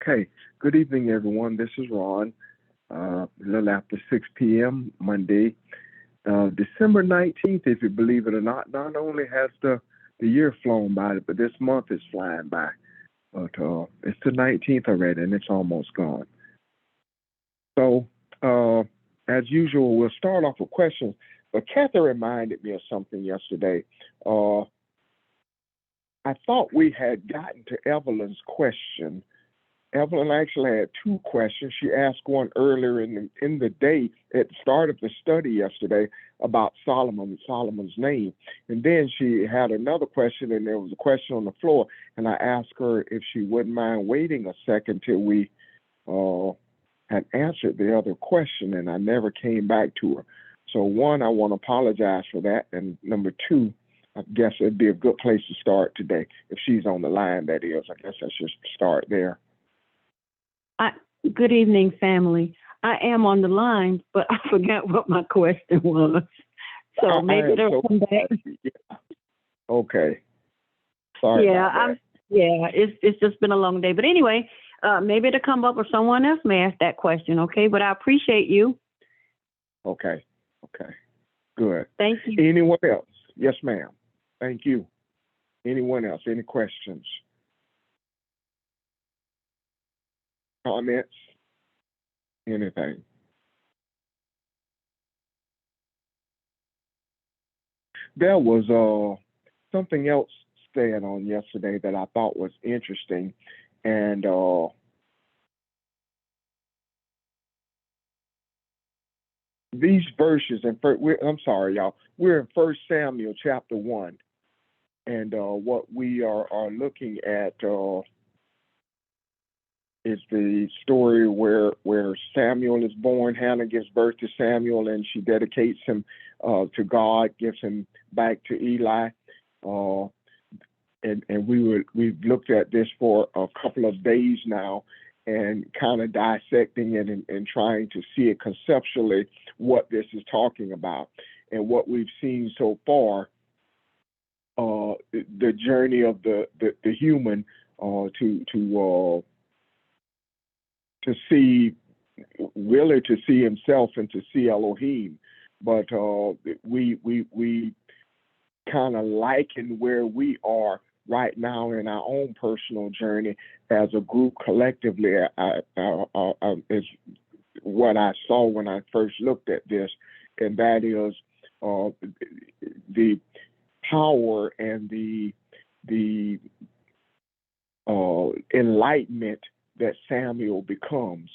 Okay. Good evening, everyone. This is Ron. A little after 6 p.m. Monday, December 19th. If you believe it or not, not only has the year flown by, but this month is flying by. But it's the 19th already, and it's almost gone. So, as usual, we'll start off with questions. But Kathy reminded me of something yesterday. Uh, I thought we had gotten to Evelyn's question. Evelyn actually had two questions. She asked one earlier in the day at the start of the study yesterday about Solomon's name. And then she had another question, and there was a question on the floor. And I asked her if she wouldn't mind waiting a second till we uh, had answered the other question, and I never came back to her. So, one, I want to apologize for that. And number two, I guess it'd be a good place to start today. If she's on the line, that is. I guess I should start there. I, Good evening, family. I am on the line, but I forgot what my question was. So maybe am they'll so come back. sorry. Yeah. Okay. Sorry Yeah, about that. it's just been a long day. But anyway, maybe it'll come up or someone else may ask that question, okay? But I appreciate you. Okay. Okay. Good. Thank you. Anyone else? Yes, ma'am. Thank you. Anyone else? Any questions? Comments? Anything? There was something else said on yesterday that I thought was interesting, and these verses and I'm sorry, y'all. We're in First Samuel chapter 1, and what we are looking at is the story where Samuel is born. Hannah gives birth to Samuel, and she dedicates him to God, gives him back to Eli. Uh, and we've looked at this for a couple of days now, and kind of dissecting it and trying to see it conceptually what this is talking about. And what we've seen so far, the journey of the human to see, really to see himself and to see Elohim. But we kind of liken where we are right now in our own personal journey as a group collectively. Is what I saw when I first looked at this, and that is the power and the enlightenment that Samuel becomes.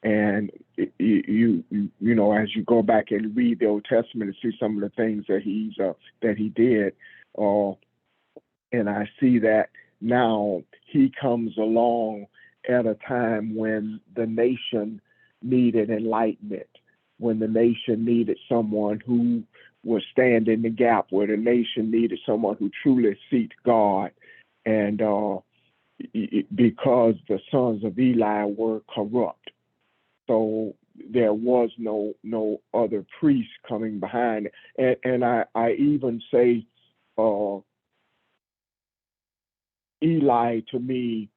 And you know, as you go back and read the Old Testament and see some of the things that he did, and I see that now he comes along at a time when the nation needed enlightenment, when the nation needed someone who was stand in the gap, where the nation needed someone who truly seeked God, and because the sons of Eli were corrupt. So there was no other priest coming behind it. And I even say Eli, to me,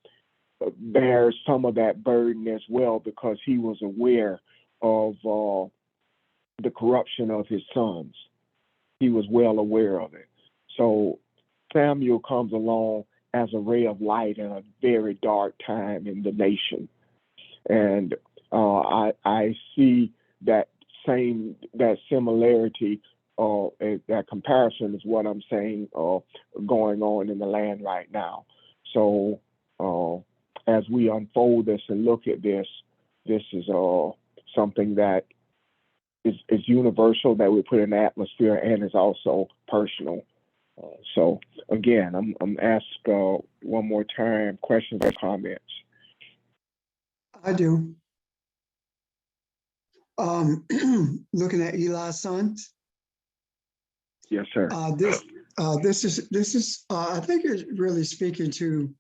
bears some of that burden as well, because he was aware of the corruption of his sons. He was well aware of it. So Samuel comes along as a ray of light in a very dark time in the nation. And I see that similarity, that comparison is what I'm saying going on in the land right now. So as we unfold this and look at this, this is something that is universal, that we put in the atmosphere, and is also personal. So again, I'm asked one more time, questions or comments. I do. Looking at Eli's sons. Yes, sir. This is I think it's really speaking to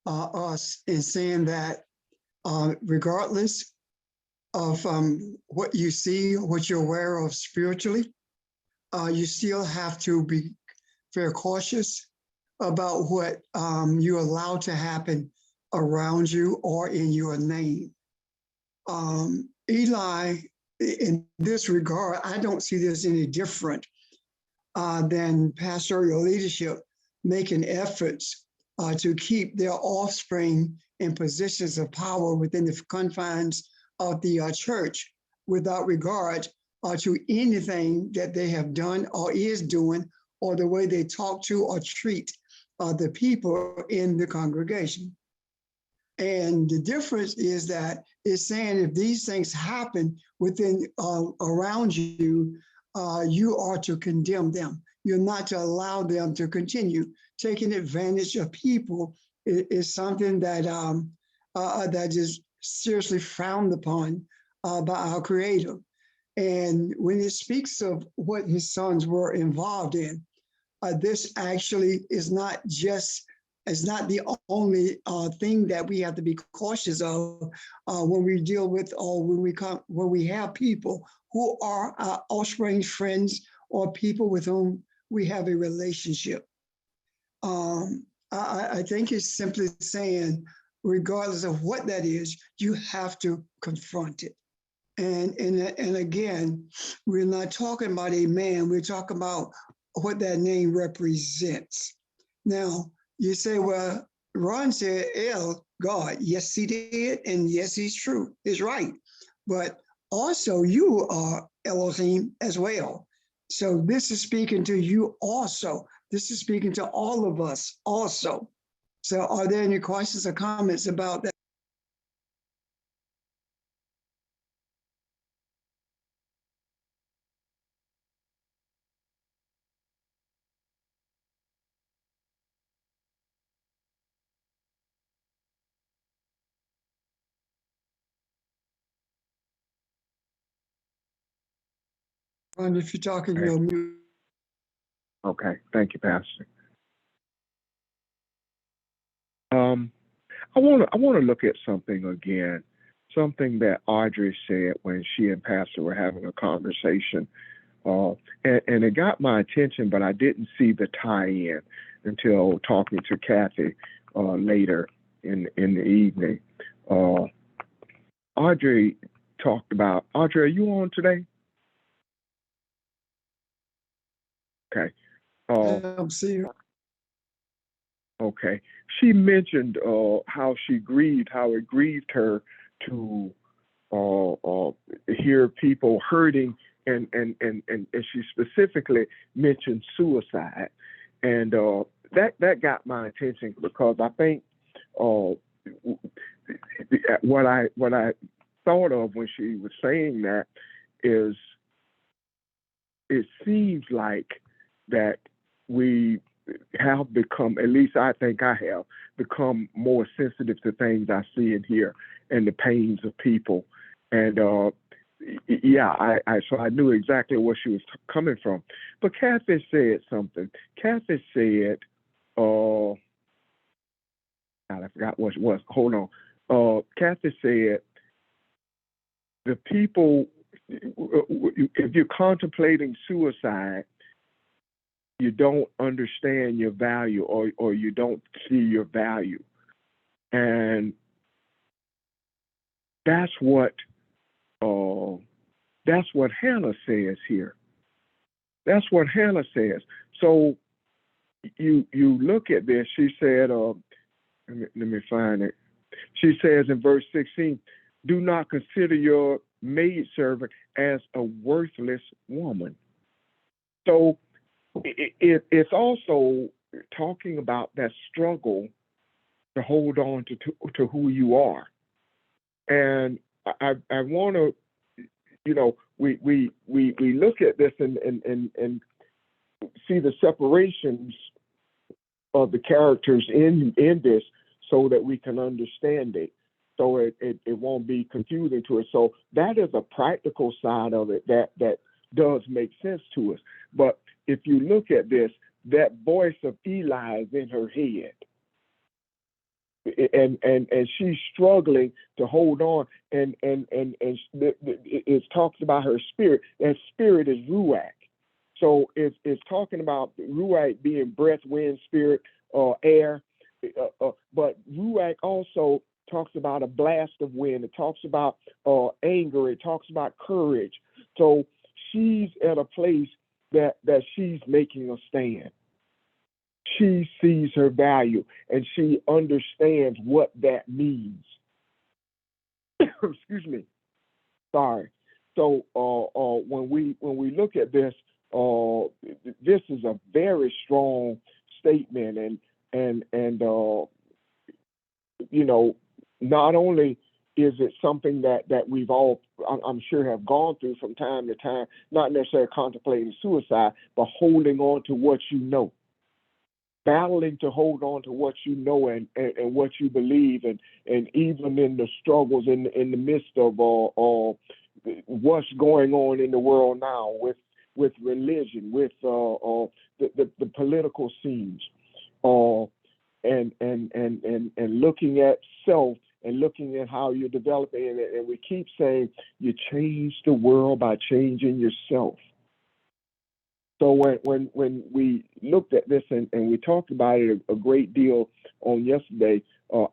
us in saying that regardless of what you see, what you're aware of spiritually, you still have to be very cautious about what you allow to happen around you or in your name. Eli, in this regard, I don't see this any different than pastoral leadership making efforts to keep their offspring in positions of power within the confines of the church without regard to anything that they have done or is doing or the way they talk to or treat the people in the congregation. And the difference is that it's saying if these things happen within around you, you are to condemn them. You're not to allow them to continue. Taking advantage of people is something that that is seriously frowned upon by our Creator. And when it speaks of what his sons were involved in, this actually is not just, it's not the only thing that we have to be cautious of when we deal with or when we have people who are our offspring, friends, or people with whom we have a relationship. I think it's simply saying, regardless of what that is, you have to confront it. And again, we're not talking about a man, we're talking about what that name represents. Now, you say, well, Ron said, El, God. Yes, he did. And yes, he's true. He's right. But also, you are Elohim as well. So this is speaking to you also. This is speaking to all of us also. So are there any questions or comments about that? Ron, if you're talking, you're mute. Okay, thank you, Pastor. I want to look at something again, something that Audrey said when she and Pastor were having a conversation, and it got my attention, but I didn't see the tie-in until talking to Kathy later in the evening. Audrey talked about. Audrey, are you on today? Okay. See you. Okay. She mentioned how she grieved, how it grieved her to hear people hurting, and she specifically mentioned suicide, and that got my attention because I think what I thought of when she was saying that is it seems like that we have become, at least I think I have become more sensitive to things I see and hear and the pains of people. And yeah, so I knew exactly where she was coming from. But Kathy said something. Kathy said, God, I forgot what it was. Hold on. Kathy said, the people, if you're contemplating suicide, you don't understand your value, or you don't see your value. And that's what Hannah says here. That's what Hannah says. So you look at this. She said, let me find it. She says in verse 16, do not consider your maidservant as a worthless woman. So it's also talking about that struggle to hold on to who you are. And I want to, we look at this and see the separations of the characters in this so that we can understand it, so it won't be confusing to us. So that is a practical side of it that does make sense to us. But if you look at this, that voice of Eli is in her head. And she's struggling to hold on, and it talks about her spirit. That spirit is Ruach. So it's talking about Ruach being breath, wind, spirit, or air, but Ruach also talks about a blast of wind. It talks about anger. It talks about courage. So she's at a place that she's making a stand. She sees her value and she understands what that means. Excuse me. Sorry. So when we look at this, this is a very strong statement, and you know, not only is it something that we've all, I'm sure, have gone through from time to time, not necessarily contemplating suicide, but holding on to what you know, battling to hold on to what you know and what you believe, and even in the struggles in the midst of what's going on in the world now with religion, with the political scenes, and looking at self and looking at how you're developing it. And we keep saying you change the world by changing yourself. So when we looked at this and we talked about it a great deal on yesterday,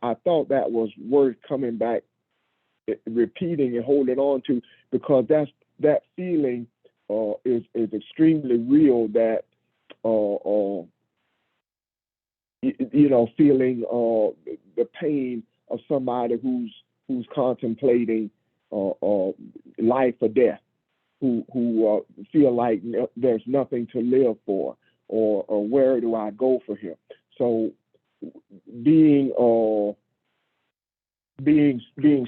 I thought that was worth coming back, repeating and holding on to, because that feeling is extremely real. That feeling the pain of somebody who's contemplating life or death, who feel like there's nothing to live for, or where do I go for him? So being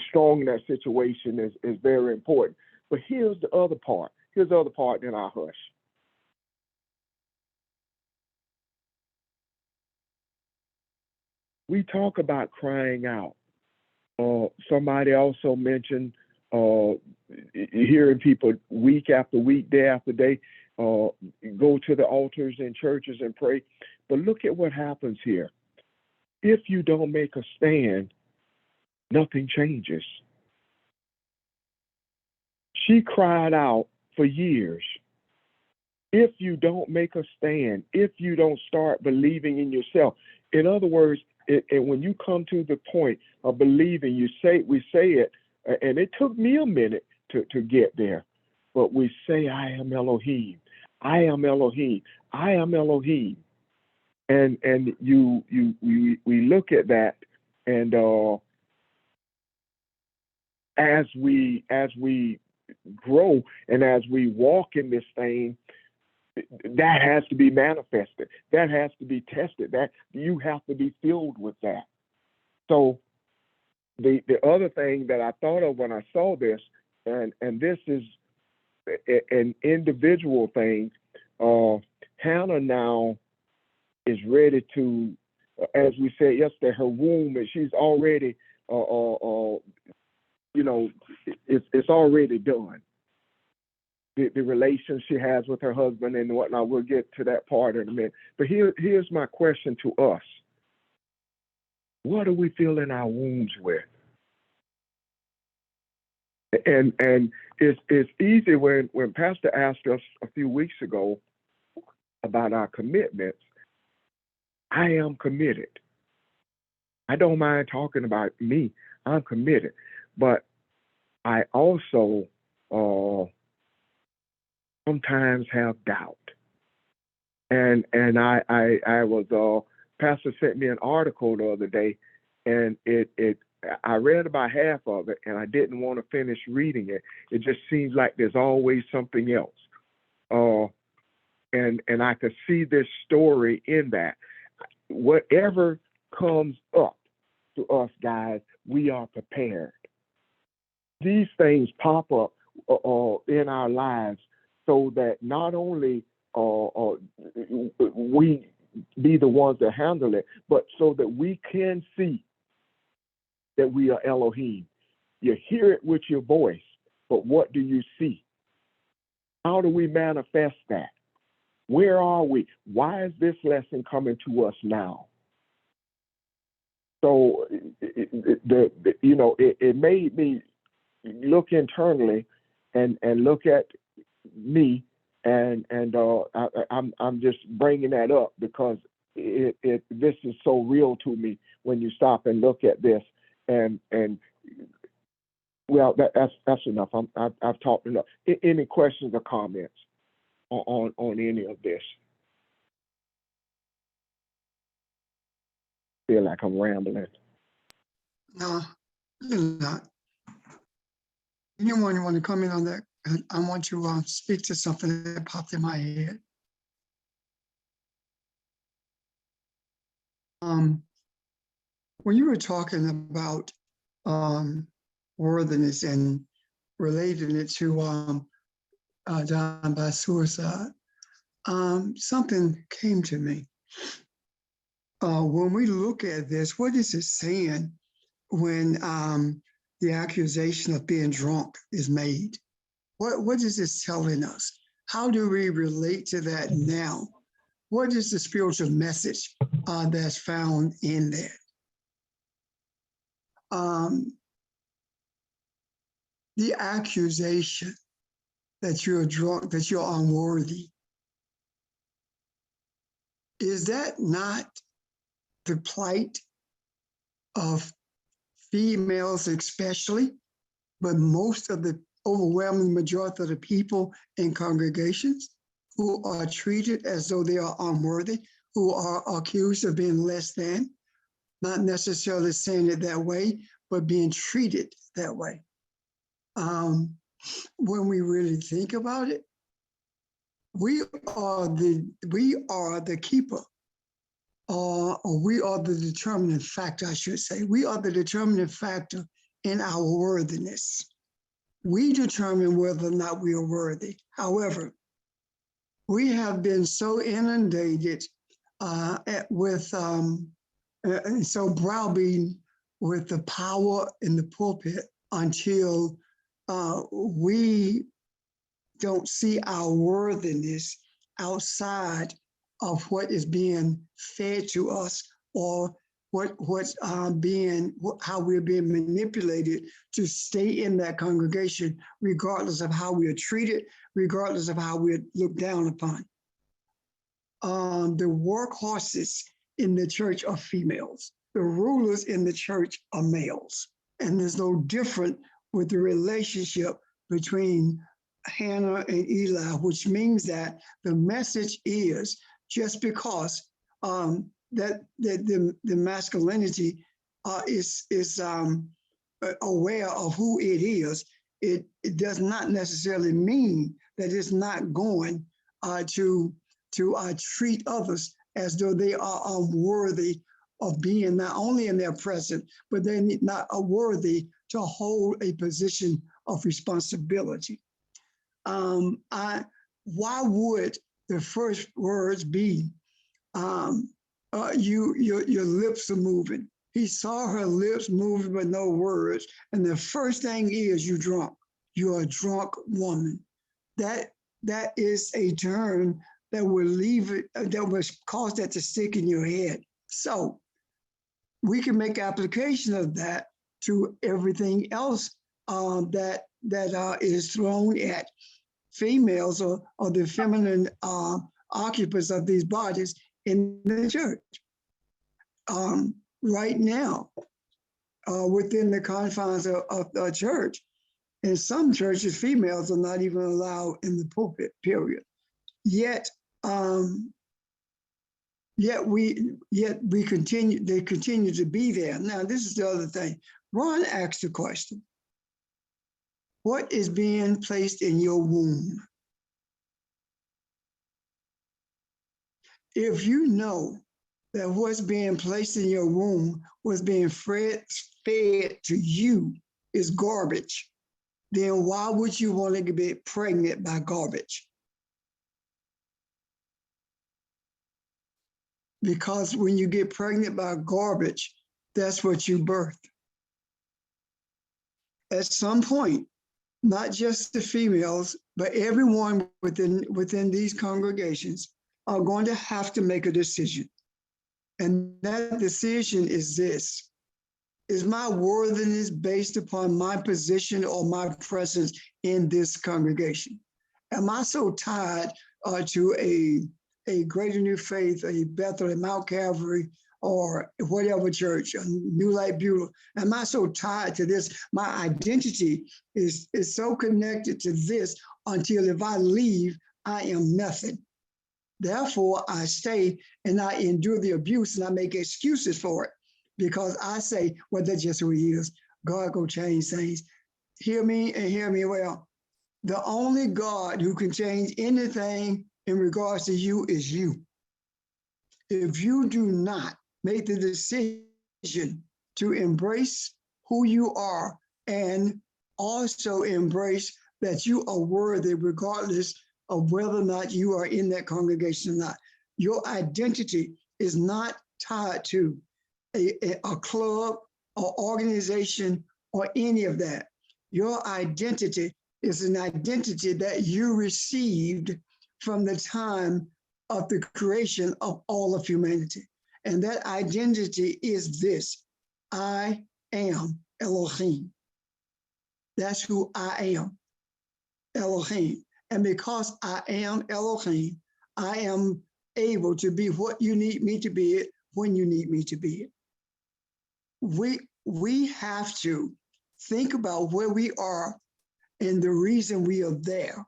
strong in that situation is very important. But here's the other part. Here's the other part in our hush. We talk about crying out. Somebody also mentioned hearing people week after week, day after day, go to the altars in churches and pray. But look at what happens here. If you don't make a stand, nothing changes. She cried out for years. If you don't make a stand, if you don't start believing in yourself, in other words, and when you come to the point of believing, we say it, and it took me a minute to get there, but we say, I am Elohim, I am Elohim, I am Elohim, and we look at that, and as we grow and as we walk in this thing, that has to be manifested. That has to be tested. That you have to be filled with that. So the other thing that I thought of when I saw this, and this is an individual thing, Hannah now is ready to, as we said yesterday, her womb, and she's already, it's already done. The relation she has with her husband and whatnot. We'll get to that part in a minute. But here's my question to us. What are we filling our wombs with? And it's easy when Pastor asked us a few weeks ago about our commitments. I am committed. I don't mind talking about me. I'm committed. But I also sometimes have doubt. And I was Pastor sent me an article the other day, and I read about half of it, and I didn't want to finish reading it. It just seems like there's always something else. And I could see this story in that. Whatever comes up to us, guys, we are prepared. These things pop up in our lives so that not only we be the ones that handle it, but so that we can see that we are Elohim. You hear it with your voice, but what do you see? How do we manifest that? Where are we? Why is this lesson coming to us now? So, it made me look internally and look at me, and I'm just bringing that up because this is so real to me when you stop and look at this. And well, that's enough. I've talked enough. Any questions or comments on any of this? Feel like I'm rambling. No, you're not. Anyone want to comment on that? I want to speak to something that popped in my head. When you were talking about worthiness and relating it to dying by suicide, something came to me. When we look at this, what is it saying when the accusation of being drunk is made? What is this telling us? How do we relate to that now? What is the spiritual message that's found in that? The accusation that you're drunk, that you're unworthy, is that not the plight of females especially, but most of the overwhelming majority of the people in congregations who are treated as though they are unworthy, who are accused of being less than, not necessarily saying it that way, but being treated that way. When we really think about it, we are the keeper, or we are the determining factor, I should say. We are the determining factor in our worthiness. We determine whether or not we are worthy. However, we have been so inundated with and so browbeaten with the power in the pulpit until we don't see our worthiness outside of what is being fed to us, or how we're being manipulated to stay in that congregation, regardless of how we are treated, regardless of how we're looked down upon. The workhorses in the church are females. The rulers in the church are males. And there's no different with the relationship between Hannah and Eli, which means that the message is just because that the masculinity is aware of who it is, it does not necessarily mean that it's not going to treat others as though they are unworthy of being not only in their presence, but they're not worthy to hold a position of responsibility. Why would the first words be, your lips are moving? He saw her lips moving but no words. And the first thing is, you drunk. You're a drunk woman. That is a term that will leave it, that will cause that to stick in your head. So we can make application of that to everything else that is thrown at females or the feminine occupants of these bodies in the church. Right now, within the confines of the church, in some churches, females are not even allowed in the pulpit, period. Yet we continue, they continue to be there. Now, this is the other thing. Ron asked the question, what is being placed in your womb? If you know that what's being placed in your womb, what's being fed to you is garbage, then why would you want to get pregnant by garbage? Because when you get pregnant by garbage, that's what you birth. At some point, not just the females, but everyone within these congregations are going to have to make a decision. And that decision is this: is my worthiness based upon my position or my presence in this congregation? Am I so tied to a a Greater New Faith, a Bethel, a Mount Calvary, or whatever church, a New Light Beulah. I'm not so tied to this. My identity is so connected to this until if I leave, I am nothing. Therefore, I stay and I endure the abuse and I make excuses for it because I say, well, that's just who he is. God go change things. Hear me and hear me well. The only God who can change anything in regards to you is you. If you do not make the decision to embrace who you are and also embrace that you are worthy regardless of whether or not you are in that congregation or not. Your identity is not tied to a club or organization or any of that. Your identity is an identity that you received from the time of the creation of all of humanity. And that identity is this: I am Elohim. That's who I am, Elohim. And because I am Elohim, I am able to be what you need me to be it when you need me to be it. We have to think about where we are and the reason we are there.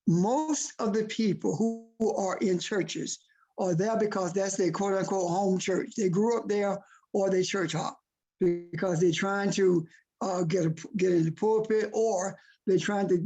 Most of the people who are in churches are there because that's their quote unquote home church. They grew up there or they church hop because they're trying to get in the pulpit, or they're trying to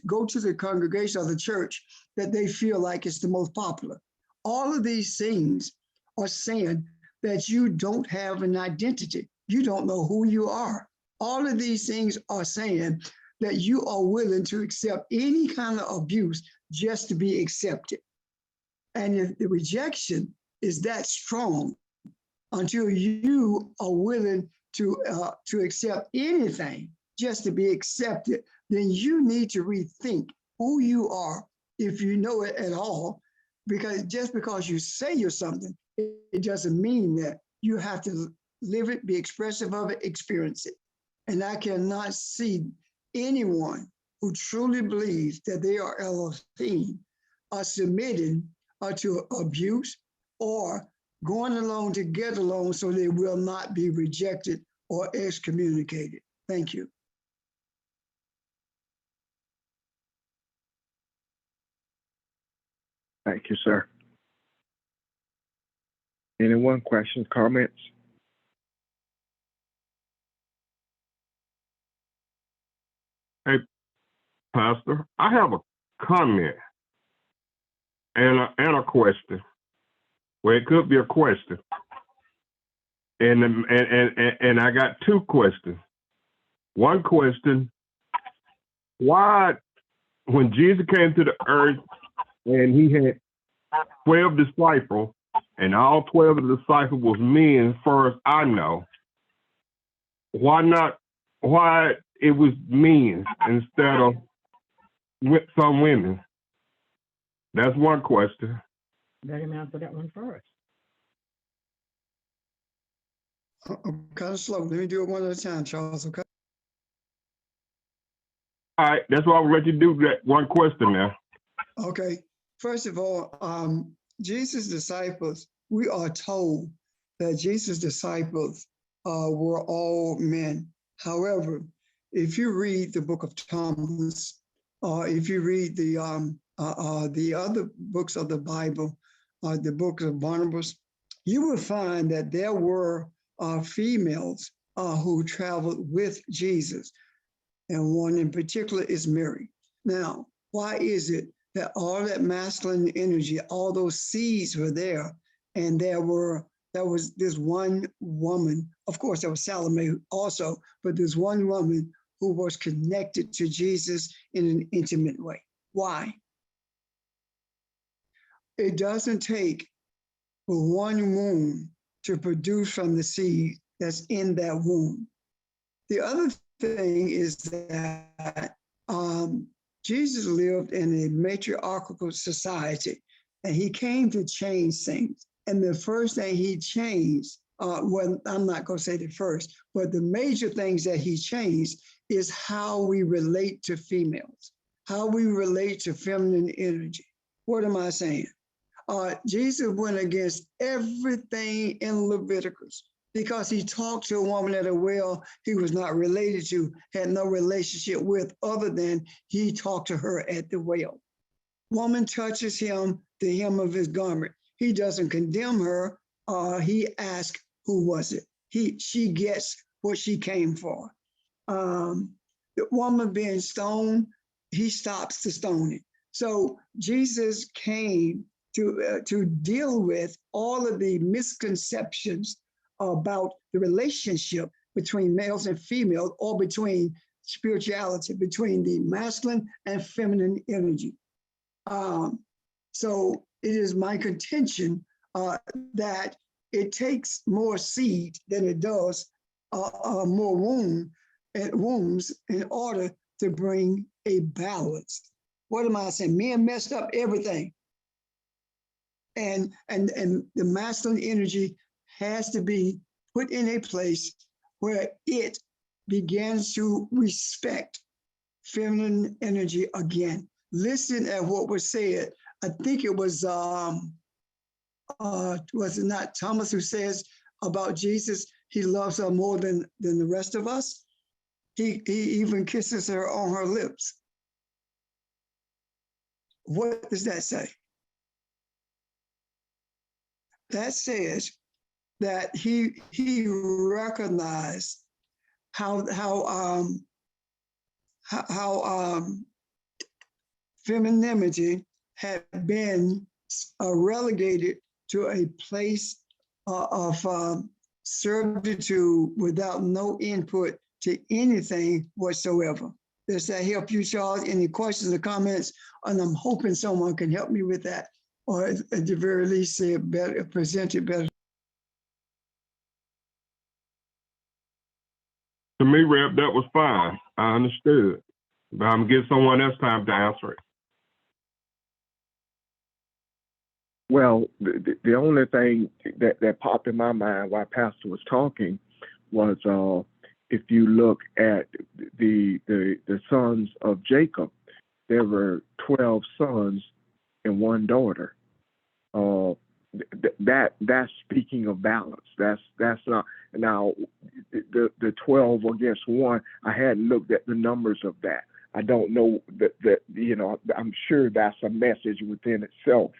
go to the congregation of the church that they feel like is the most popular. All of these things are saying that you don't have an identity. You don't know who you are. All of these things are saying that you are willing to accept any kind of abuse just to be accepted. And if the rejection is that strong, until you are willing to accept anything just to be accepted, then you need to rethink who you are, if you know it at all, because just because you say you're something, it doesn't mean that you have to live it, be expressive of it, experience it. And I cannot see anyone who truly believes that they are Elohim are submitting to abuse or going along to get along so they will not be rejected or excommunicated. Thank you. Thank you, sir. Anyone, questions, comments? Hey, Pastor, I have a comment and a question. Well, it could be a question, and I got two questions. One question: why, when Jesus came to the earth and he had 12 disciples, and all 12 of the disciples was men, as far as I know, why it was men instead of some women? That's one question. Let him answer that one first. I'm kind of slow. Let me do it one at a time, Charles, okay? All right, that's why I'll let you do that one question now. Okay. First of all, Jesus' disciples, we are told that Jesus' disciples were all men. However, if you read the book of Thomas, or if you read the other books of the Bible, the book of Barnabas, you will find that there were females who traveled with Jesus, and one in particular is Mary. Now, why is it that all that masculine energy, all those seeds were there, and there was this one woman, of course there was Salome also, but there's one woman who was connected to Jesus in an intimate way. Why? It doesn't take but one womb to produce from the seed that's in that womb. The other thing is that Jesus lived in a matriarchal society, and he came to change things. And the first thing he changed, well, I'm not going to say the first, but the major things that he changed is how we relate to females, how we relate to feminine energy. What am I saying? Jesus went against everything in Leviticus because he talked to a woman at a well he was not related to, had no relationship with, other than he talked to her at the well. Woman touches him, the hem of his garment. He doesn't condemn her. He asks, who was it? She gets what she came for. The woman being stoned, he stops the stoning. So Jesus came to deal with all of the misconceptions about the relationship between males and females, or between spirituality, between the masculine and feminine energy. So it is my contention that it takes more seed than it does more wombs in order to bring a balance. What am I saying? Men messed up everything. And the masculine energy has to be put in a place where it begins to respect feminine energy again. Listen at what was said. I think it was it not Thomas who says about Jesus, he loves her more than the rest of us? He even kisses her on her lips. What does that say? That says that he recognized how femininity had been relegated to a place of servitude without no input to anything whatsoever. Does that help you, Charles? Any questions or comments? And I'm hoping someone can help me with that, or at the very least say it better, present it better. To me, Rep, that was fine. I understood. But I'm gonna give someone else time to answer it. Well, the only thing that popped in my mind while Pastor was talking was if you look at the sons of Jacob, there were 12 sons and one daughter. That's speaking of balance. That's not now the 12 against one. I hadn't looked at the numbers of that. I don't know that I'm sure that's a message within itself.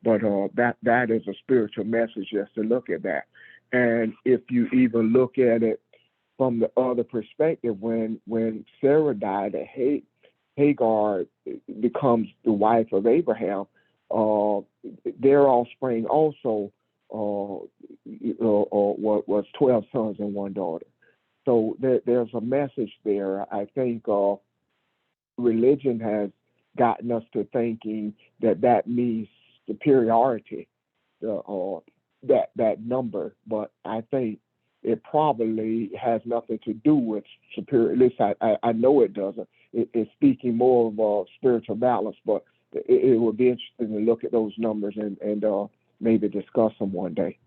But that is a spiritual message just to look at that. And if you even look at it from the other perspective, when Sarah died, Hagar becomes the wife of Abraham, their offspring also was 12 sons and one daughter. So there's a message there. I think religion has gotten us to thinking that means superiority, that number, but I think it probably has nothing to do with superior. At least I know it doesn't. It's speaking more of spiritual balance, but it would be interesting to look at those numbers and maybe discuss them one day.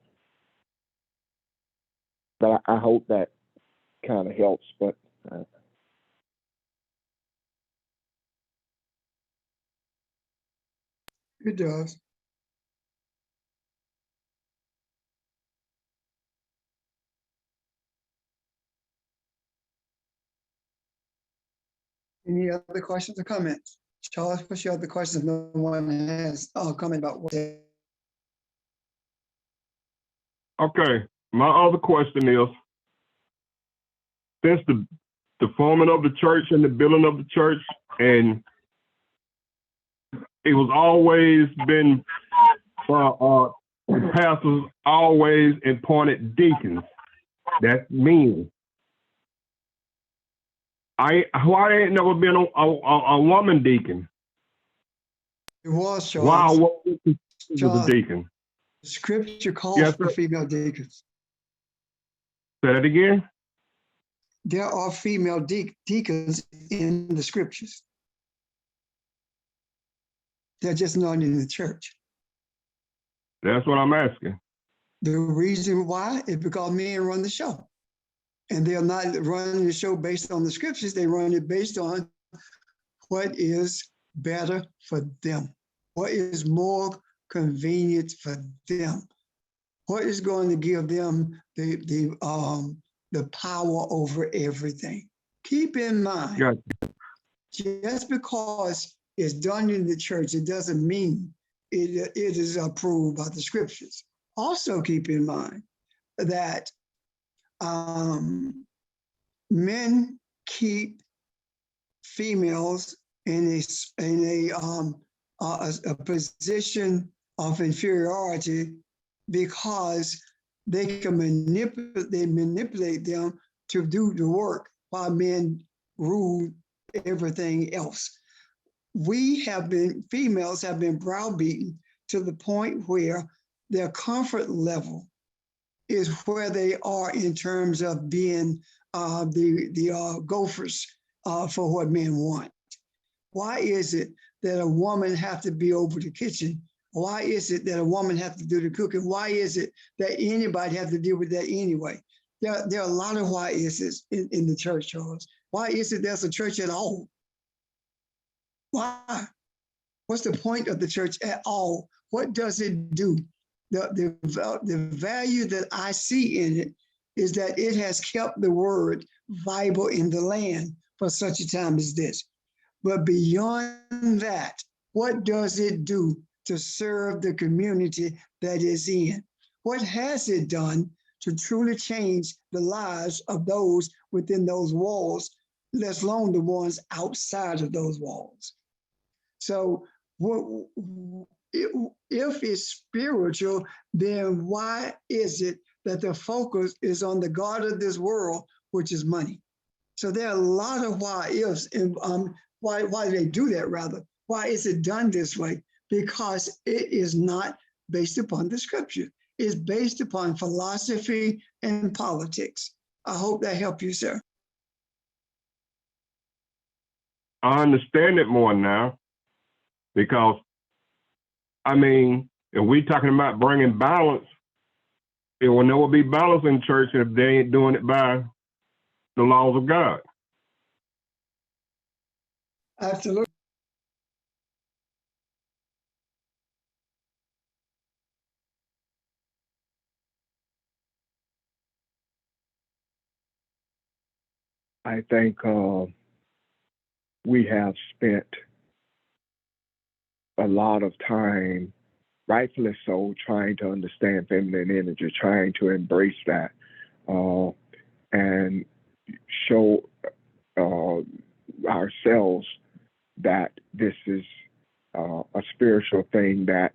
But I hope that kind of helps. But It does. Any other questions or comments? Charles, what's your other questions? No one has comment about what. Okay. My other question is, since the forming of the church and the building of the church, and it was always been the pastors always appointed deacons. That's mean. Why ain't never been a woman deacon? It was, Charles. Why was Charles, a deacon? Scripture calls Yes, for sir. female deacons. Say that again? There are female deacons in the scriptures. They're just not in the church. That's what I'm asking. The reason why is because men run the show. And they're not running the show based on the scriptures. They run it based on what is better for them, what is more convenient for them? What is going to give them the power over everything? Keep in mind, Yeah. just because it's done in the church, it doesn't mean it is approved by the scriptures. Also, keep in mind that men keep females in a position of inferiority because they can manipulate them to do the work while men rule everything else. Females have been browbeaten to the point where their comfort level is where they are in terms of being the gophers for what men want. Why is it that a woman have to be over the kitchen? Why is it that a woman have to do the cooking? Why is it that anybody have to deal with that anyway? There are a lot of why is it in the church, Charles. Why is it there's a church at all? Why? What's the point of the church at all? What does it do? The value that I see in it is that it has kept the word viable in the land for such a time as this. But beyond that, what does it do to serve the community that is in? What has it done to truly change the lives of those within those walls, let alone the ones outside of those walls? So if it's spiritual, then why is it that the focus is on the God of this world, which is money? So there are a lot of why ifs, and why they do that rather. Why is it done this way? Because it is not based upon the scripture. It's based upon philosophy and politics. I hope that helped you, sir. I understand it more now, because, I mean, if we talking about bringing balance, it will never be balance in church if they ain't doing it by the laws of God. Absolutely. I think we have spent a lot of time, rightfully so, trying to understand feminine energy, trying to embrace that, and show ourselves that this is a spiritual thing that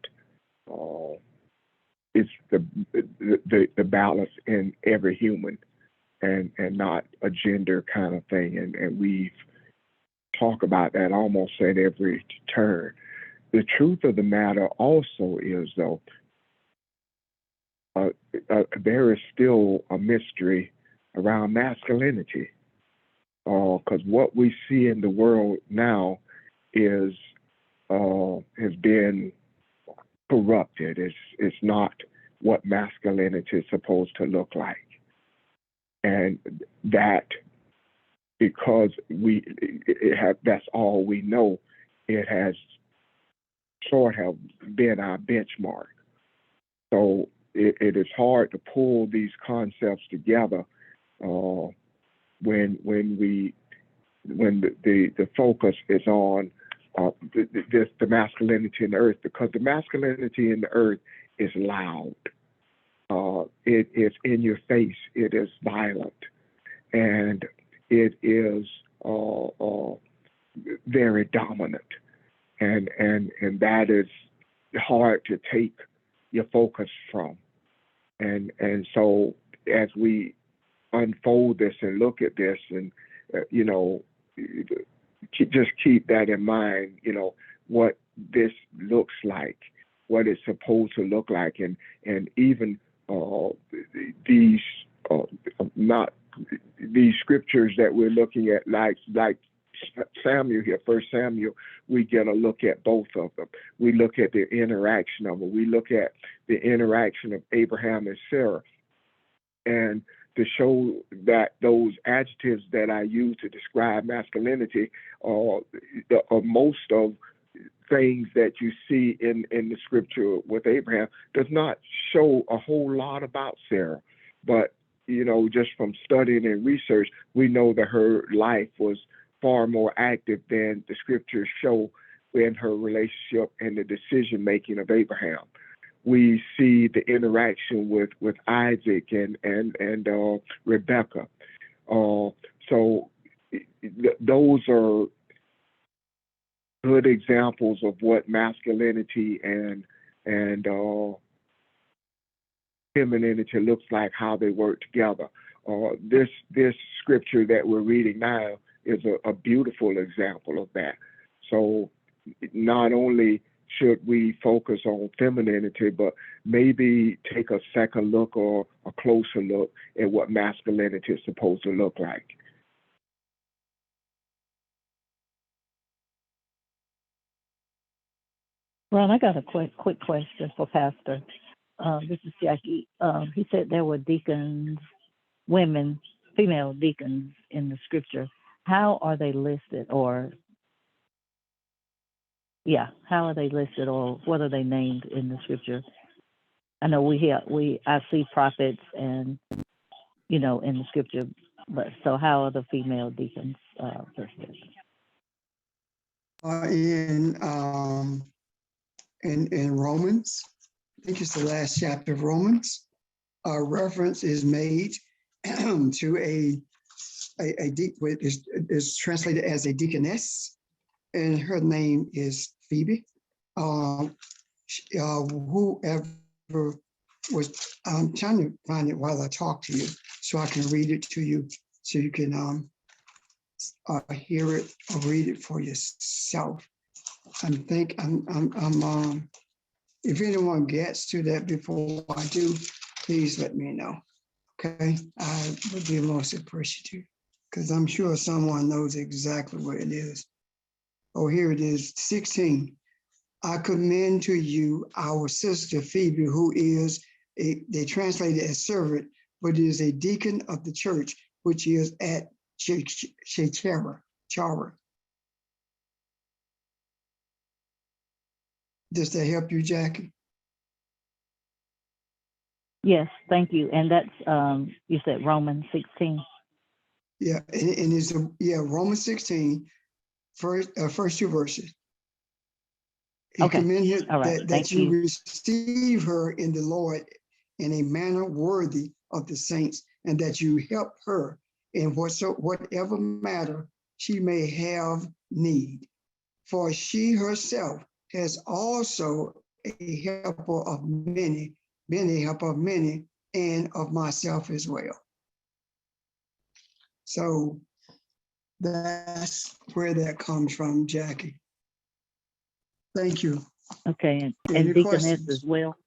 is the balance in every human, and not a gender kind of thing. And we've talked about that almost at every turn. The truth of the matter also is, though, there is still a mystery around masculinity, because what we see in the world now is has been corrupted. It's not what masculinity is supposed to look like, and that because that's all we know, it has sort of been our benchmark. So it is hard to pull these concepts together when the focus is on the masculinity in the earth, because the masculinity in the earth is loud. It is in your face. It is violent, and it is very dominant, and that is hard to take your focus from. And so as we unfold this and look at this, and just keep that in mind, what this looks like, what it's supposed to look like, and even these not these scriptures that we're looking at, like Samuel here, 1 Samuel, we get a look at both of them. We look at the interaction of them. We look at the interaction of Abraham and Sarah, and to show that those adjectives that I use to describe masculinity, most of things that you see in the scripture with Abraham does not show a whole lot about Sarah. But, just from studying and research, we know that her life was far more active than the scriptures show in her relationship and the decision making of Abraham. We see the interaction with Isaac and Rebecca. So those are good examples of what masculinity and femininity looks like, how they work together. This scripture that we're reading now is a beautiful example of that. So not only should we focus on femininity, but maybe take a second look or a closer look at what masculinity is supposed to look like. Ron, I got a quick question for Pastor. This is Jackie. He said there were deacons, women, female deacons in the scripture. How are they listed, or how are they listed, or what are they named in the scripture? I know I see prophets and in the scripture, but so how are the female deacons listed? In Romans, I think it's the last chapter of Romans, a reference is made to is translated as a deaconess, and her name is Phoebe. Whoever was, I'm trying to find it while I talk to you so I can read it to you so you can hear it or read it for yourself. If anyone gets to that before I do, please let me know. Okay, I would be most appreciative because I'm sure someone knows exactly where it is. Oh, here it is, 16. I commend to you our sister Phoebe, who is they translate it as servant, but is a deacon of the church, which is at Chara. Does that help you, Jackie? Yes, thank you. And that's you said Romans 16. Yeah, and it's Romans 16, first two verses. He Okay. commended All right. that you receive her in the Lord in a manner worthy of the saints, and that you help her in whatever matter she may have need. For she herself has also a helper of many, and of myself as well. So that's where that comes from, Jackie. Thank you. Okay, and Any deaconess questions? as well.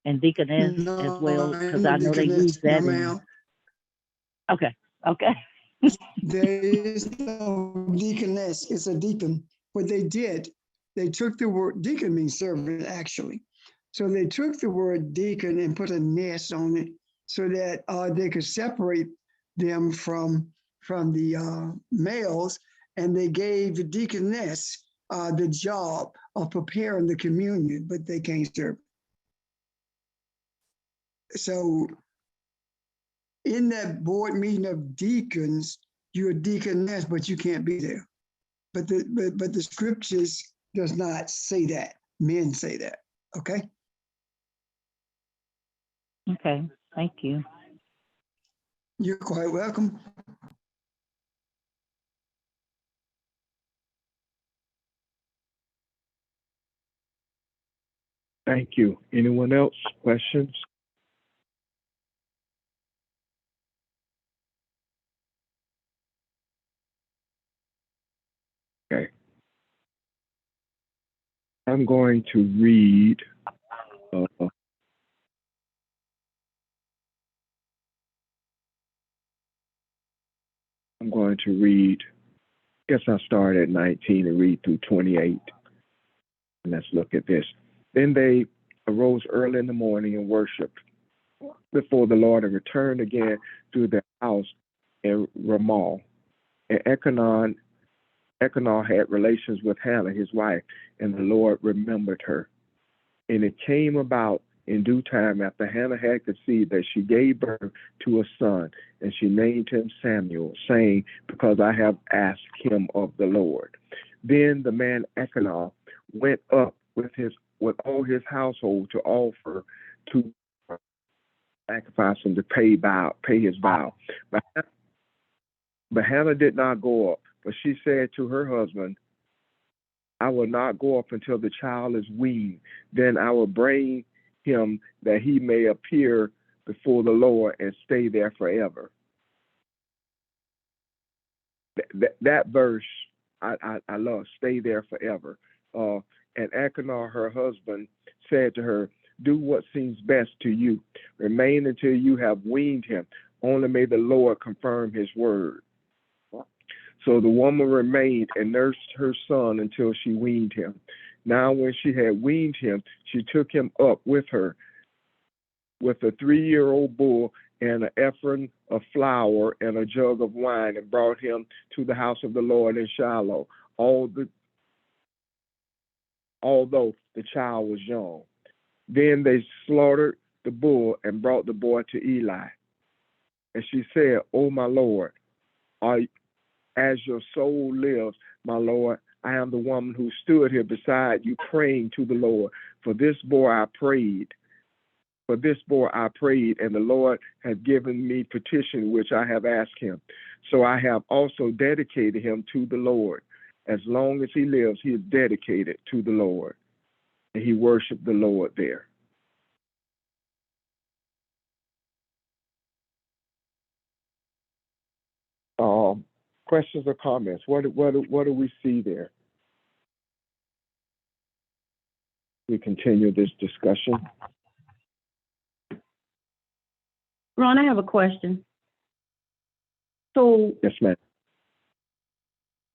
And deaconess as well, because I know they use No, that. ma'am. Okay. There is no deaconess, it's a deacon. What they did, they took the word, deacon means servant actually. So they took the word deacon and put a ness on it so that they could separate them from the males, and they gave the deaconess the job of preparing the communion, but they can't serve. So in that board meeting of deacons, you're a deaconess, but you can't be there. But the scriptures does not say that. Men say that. Okay. Okay. Thank you. You're quite welcome. Thank you. Anyone else? Questions? Okay. I'm going to read I guess I'll start at 19 and read through 28. And let's look at this. Then they arose early in the morning and worshiped before the Lord, and returned again to their house in Ramah. And Elkanah Elkanah had relations with Hannah, his wife, and the Lord remembered her. And it came about in due time, after Hannah had conceived, that she gave birth to a son, and she named him Samuel, saying, because I have asked him of the Lord. Then the man Elkanah went up with all his household to offer to sacrifice and to pay his vow. But Hannah did not go up, but she said to her husband, I will not go up until the child is weaned. Then I will bring him that he may appear before the Lord and stay there forever. That verse I love, stay there forever. And Elkanah, her husband, said to her, do what seems best to you. Remain until you have weaned him. Only may the Lord confirm his word. So the woman remained and nursed her son until she weaned him. Now when she had weaned him, she took him up with her with a 3-year-old bull and an ephah of flour and a jug of wine, and brought him to the house of the Lord in Shiloh, although the child was young. Then they slaughtered the bull and brought the boy to Eli. And she said, O my Lord, as your soul lives, my Lord, I am the woman who stood here beside you praying to the Lord. For this boy I prayed, and the Lord has given me petition which I have asked him. So I have also dedicated him to the Lord. As long as he lives, he is dedicated to the Lord. And he worshiped the Lord there. Questions or comments? What do we see there? We continue this discussion. Ron, I have a question. So Yes, ma'am.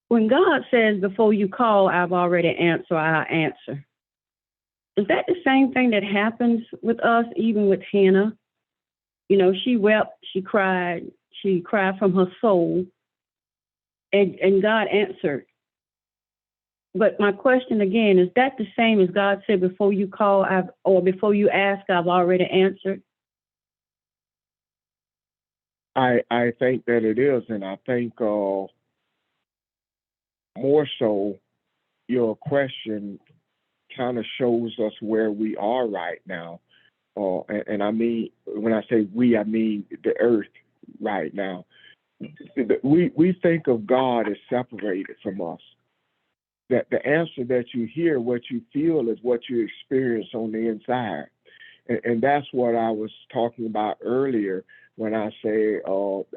when God says, before you call, I've already answered, I'll answer. Is that the same thing that happens with us, even with Hannah? You know, she wept, she cried from her soul, and God answered. But my question again, is that the same as God said, before you call, or before you ask, I've already answered? I think that it is, and I think more so your question kind of shows us where we are right now. And I mean, when I say we, I mean the earth right now. We think of God as separated from us. That the answer that you hear, what you feel, is what you experience on the inside. And that's what I was talking about earlier when I say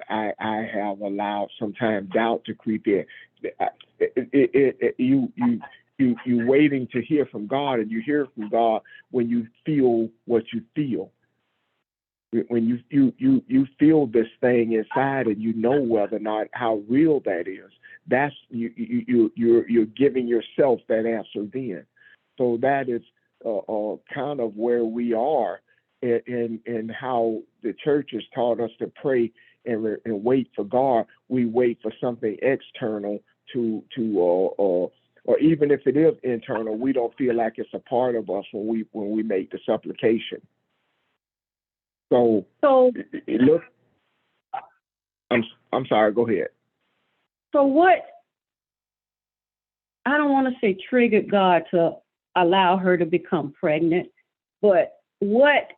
I have allowed sometimes doubt to creep in. You waiting to hear from God, and you hear from God when you feel what you feel. When you feel this thing inside, and you know whether or not how real that is. That's you're giving yourself that answer then. So that is kind of where we are in how the church has taught us to pray and wait for God. We wait for something external or even if it is internal, we don't feel like it's a part of us when we make the supplication. So look, I'm sorry. Go ahead. So what? I don't want to say triggered God to allow her to become pregnant, but what?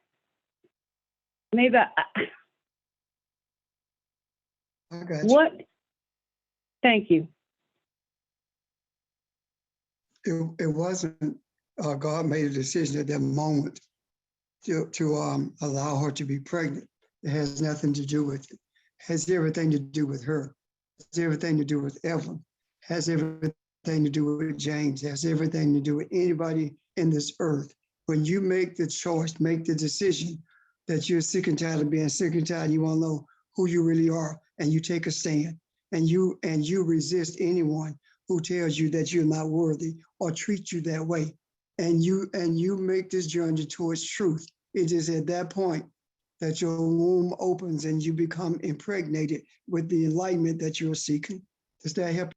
Maybe I got you. what? Thank you. It wasn't God made a decision at that moment to allow her to be pregnant. It has nothing to do with it. It has everything to do with her. It has everything to do with Evelyn. It has everything to do with James. It has everything to do with anybody in this earth. When you make the choice, make the decision that you're sick and tired of being sick and tired, you want to know who you really are, and you take a stand, and you resist anyone who tells you that you're not worthy or treat you that way, and you make this journey towards truth. It is at that point that your womb opens and you become impregnated with the enlightenment that you're seeking. Does that help?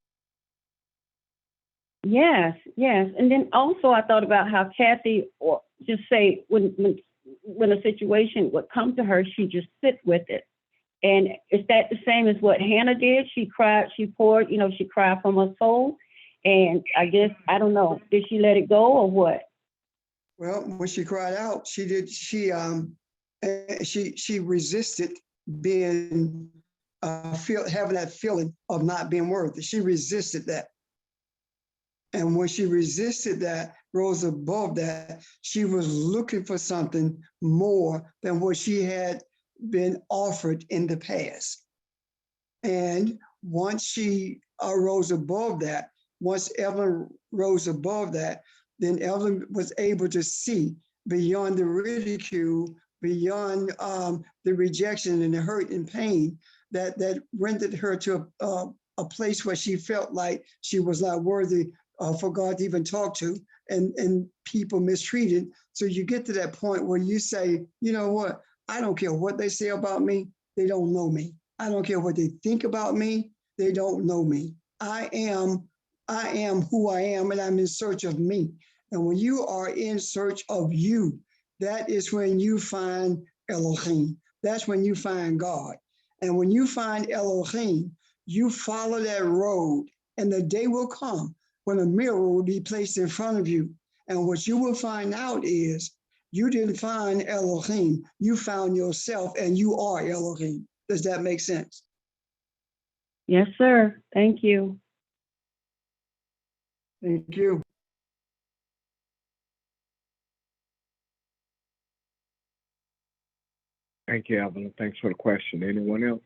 Yes, yes. And then also I thought about how Kathy, or just say when a situation would come to her, she just sit with it. And is that the same as what Hannah did? She cried, she poured, she cried from her soul. And I guess, I don't know, did she let it go or what? Well, when she cried out, she resisted being, having that feeling of not being worthy. She resisted that. And when she resisted that, rose above that, she was looking for something more than what she had been offered in the past. And once she rose above that, once Evelyn rose above that, then Evelyn was able to see beyond the ridicule, beyond the rejection and the hurt and pain that rendered her to a place where she felt like she was not worthy for God to even talk to, and people mistreated. So you get to that point where you say, you know what? I don't care what they say about me. They don't know me. I don't care what they think about me. They don't know me. I am who I am, and I'm in search of me. And when you are in search of you, that is when you find Elohim. That's when you find God. And when you find Elohim, you follow that road, and the day will come when a mirror will be placed in front of you. And what you will find out is you didn't find Elohim, you found yourself, and you are Elohim. Does that make sense? Yes, sir. Thank you. Thank you. Thank you, Evelyn. Thanks for the question. Anyone else?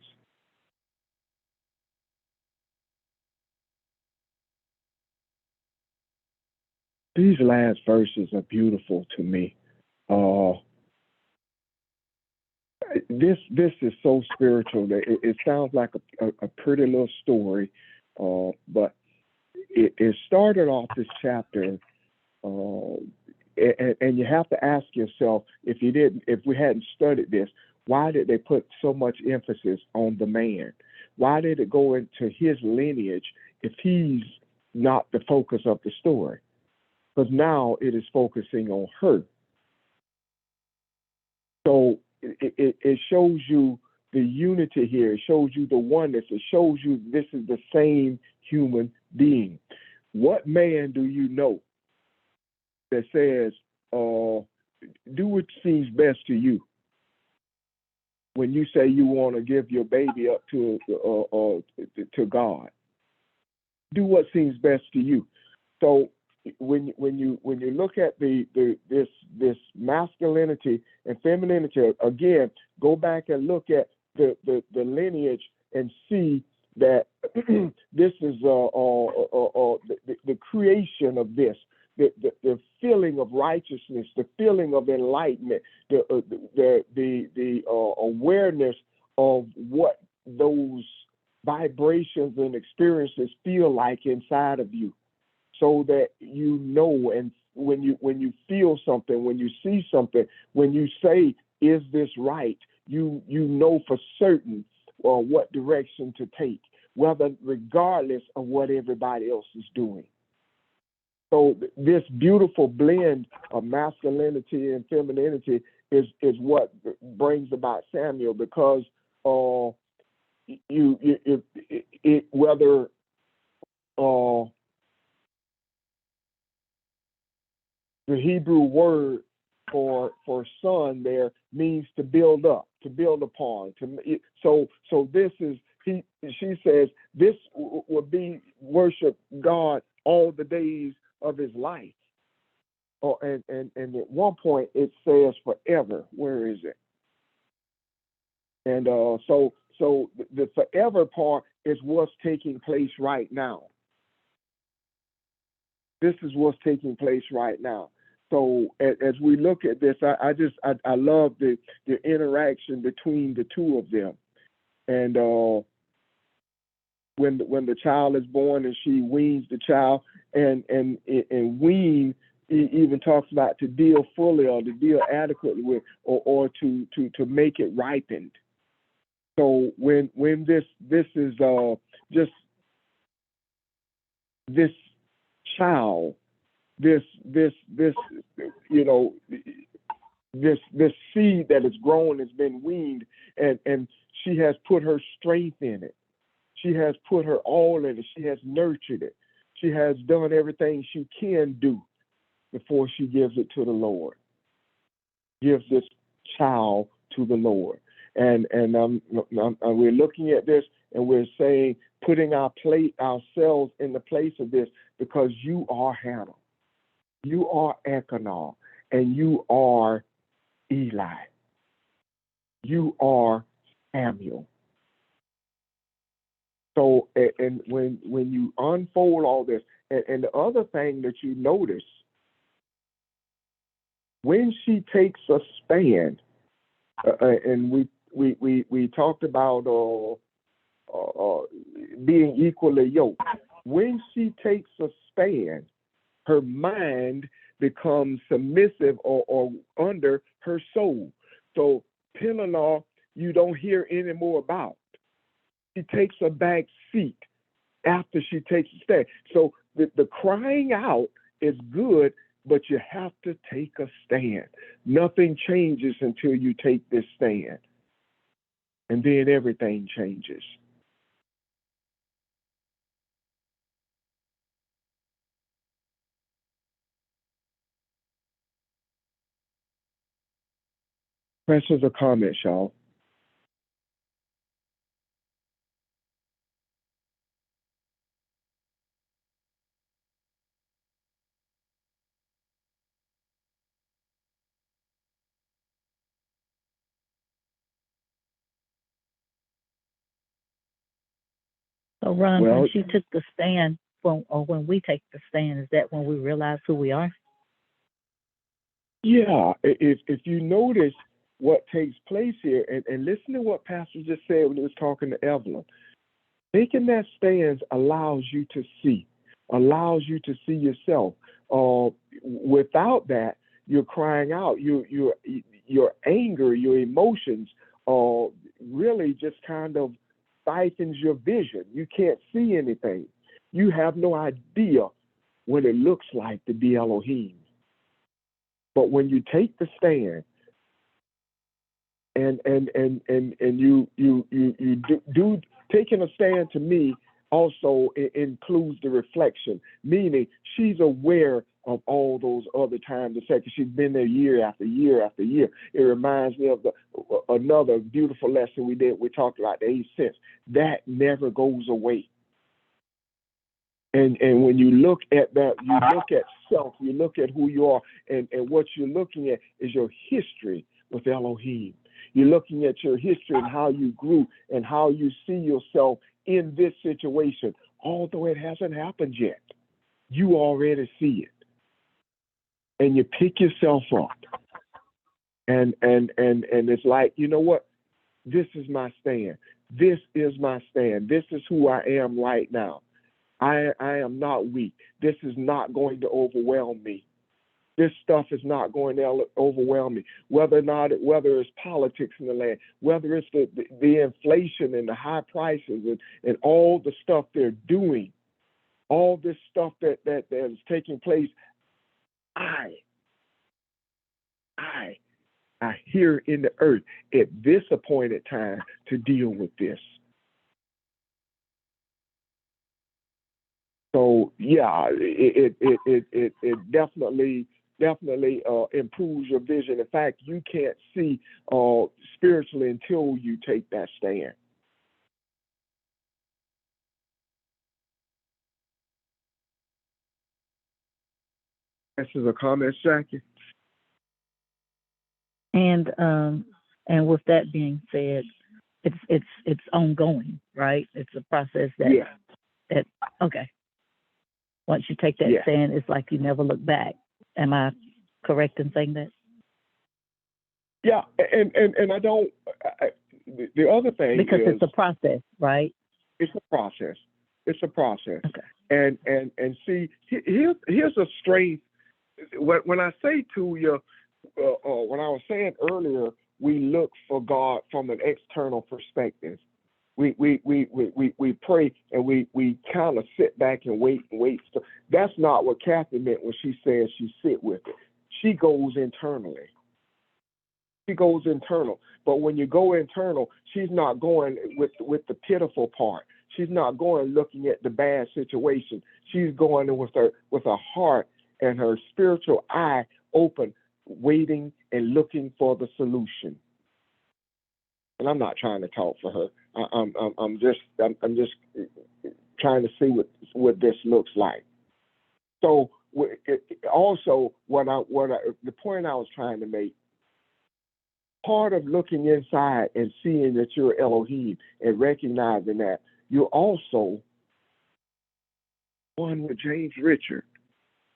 These last verses are beautiful to me. This is so spiritual that it sounds like a pretty little story, but it started off this chapter, and you have to ask yourself, if we hadn't studied this, why did they put so much emphasis on the man? Why did it go into his lineage if he's not the focus of the story? Because now it is focusing on her. So it shows you the unity here. It shows you the oneness. It shows you this is the same human being. What man do you know that says, do what seems best to you? When you say you want to give your baby up to God, do what seems best to you. So when you look at this masculinity and femininity, again, go back and look at the lineage and see that this is the creation of this. The feeling of righteousness, the feeling of enlightenment, the awareness of what those vibrations and experiences feel like inside of you, so that you know, and when you feel something, when you see something, when you say, "Is this right?" you know for certain what direction to take, regardless of what everybody else is doing. So this beautiful blend of masculinity and femininity is what brings about Samuel, because whether the Hebrew word for son there means to build up, to build upon. So this is she says this would be worship God all the days of his life. And at one point it says forever. Where is it? And so the forever part is what's taking place right now. This is what's taking place right now. So as we look at this, I love the interaction between the two of them. And when the child is born and she weans the child, and wean, he even talks about to deal fully or to deal adequately with, or to make it ripened. So when this is just this child, this you know, this seed that is grown has been weaned, and she has put her strength in it. She has put her all in it. She has nurtured it. She has done everything she can do before she gives it to the Lord. Gives this child to the Lord. And we're looking at this and we're saying, putting ourselves in the place of this, because you are Hannah, you are Elkanah, and you are Eli. You are Samuel. So, and when you unfold all this, and the other thing that you notice, when she takes a stand, and we talked about being equally yoked. When she takes a stand, her mind becomes submissive or under her soul. So Peninnah, you don't hear any more about. She takes a back seat after she takes a stand. So the crying out is good, but you have to take a stand. Nothing changes until you take this stand. And then everything changes. Questions or comments, y'all? So, Ron, Well, when she took the stand, when we take the stand, is that when we realize who we are? yeah, if you notice what takes place here, and listen to what Pastor just said when he was talking to Evelyn, taking that stance allows you to see yourself. Without that, you're crying out. Your anger, your emotions, really just kind of stifles your vision. You can't see anything. You have no idea what it looks like to be Elohim. But when you take the stand and you do taking a stand, to me also includes the reflection, meaning she's aware of all those other times, because she's been there year after year after year. It reminds me of another beautiful lesson we did. We talked about the 8 cents. That never goes away. And when you look at that, you look at self, you look at who you are, and what you're looking at is your history with Elohim. You're looking at your history and how you grew and how you see yourself in this situation. Although it hasn't happened yet, you already see it. And you pick yourself up. And it's like, you know what? This is my stand. This is my stand. This is who I am right now. I am not weak. This is not going to overwhelm me. This stuff is not going to overwhelm me. Whether it's politics in the land, whether it's the inflation and the high prices and all the stuff they're doing, all this stuff that is taking place, I here in the earth at this appointed time to deal with this. So yeah, it definitely improves your vision. In fact, you can't see spiritually until you take that stand. Questions or comments, Jackie? And with that being said, it's ongoing, right? It's a process that okay. Once you take that stand, it's like you never look back. Am I correct in saying that? Yeah, and I don't. The other thing because is, it's a process, right? It's a process. It's a process. Okay. And see, here's a strength. When I say to you, when I was saying earlier, we look for God from an external perspective. we pray and we kind of sit back and wait and wait. So that's not what Kathy meant when she says she sit with it. She goes internally. She goes internal. But when you go internal, she's not going with the pitiful part. She's not going looking at the bad situation. She's going with her heart and her spiritual eye open, waiting and looking for the solution. And I'm not trying to talk for her. I'm just trying to see what this looks like. So also, the point I was trying to make, part of looking inside and seeing that you're Elohim and recognizing that you're also one with James Richard.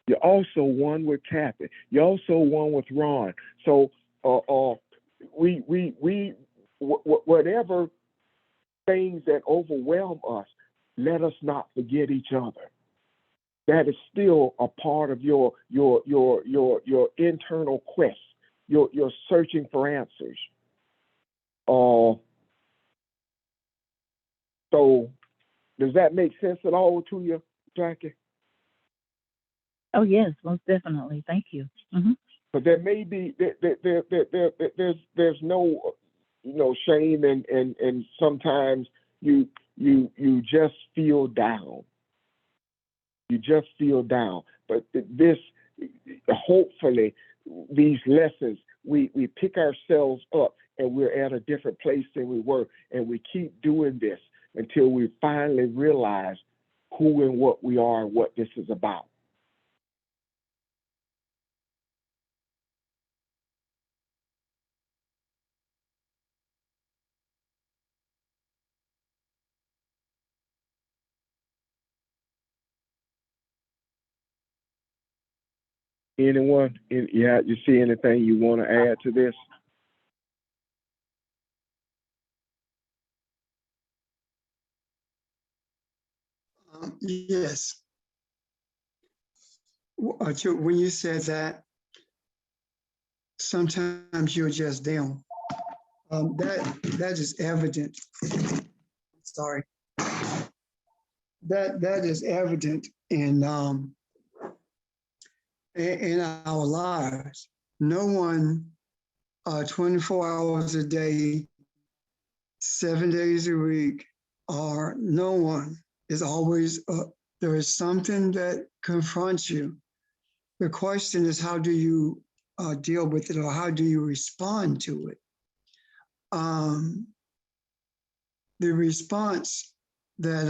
You're also one with Kathy. You're also one with Ron. So whatever things that overwhelm us, let us not forget each other. That is still a part of your internal quest. You're searching for answers. So does that make sense at all to you, Jackie? Oh, yes, most definitely. Thank you. Mm-hmm. But there may be there's no shame, and sometimes you just feel down. You just feel down. But this, hopefully, these lessons, we pick ourselves up and we're at a different place than we were, and we keep doing this until we finally realize who and what we are and what this is about. Anyone? Yeah, you see anything you want to add to this? Yes. When you said that, sometimes you're just down. That is evident. Sorry. That is evident in our lives. No one 24 hours a day, 7 days a week, or no one is always there is something that confronts you. The question is, how do you deal with it, or how do you respond to it? The response that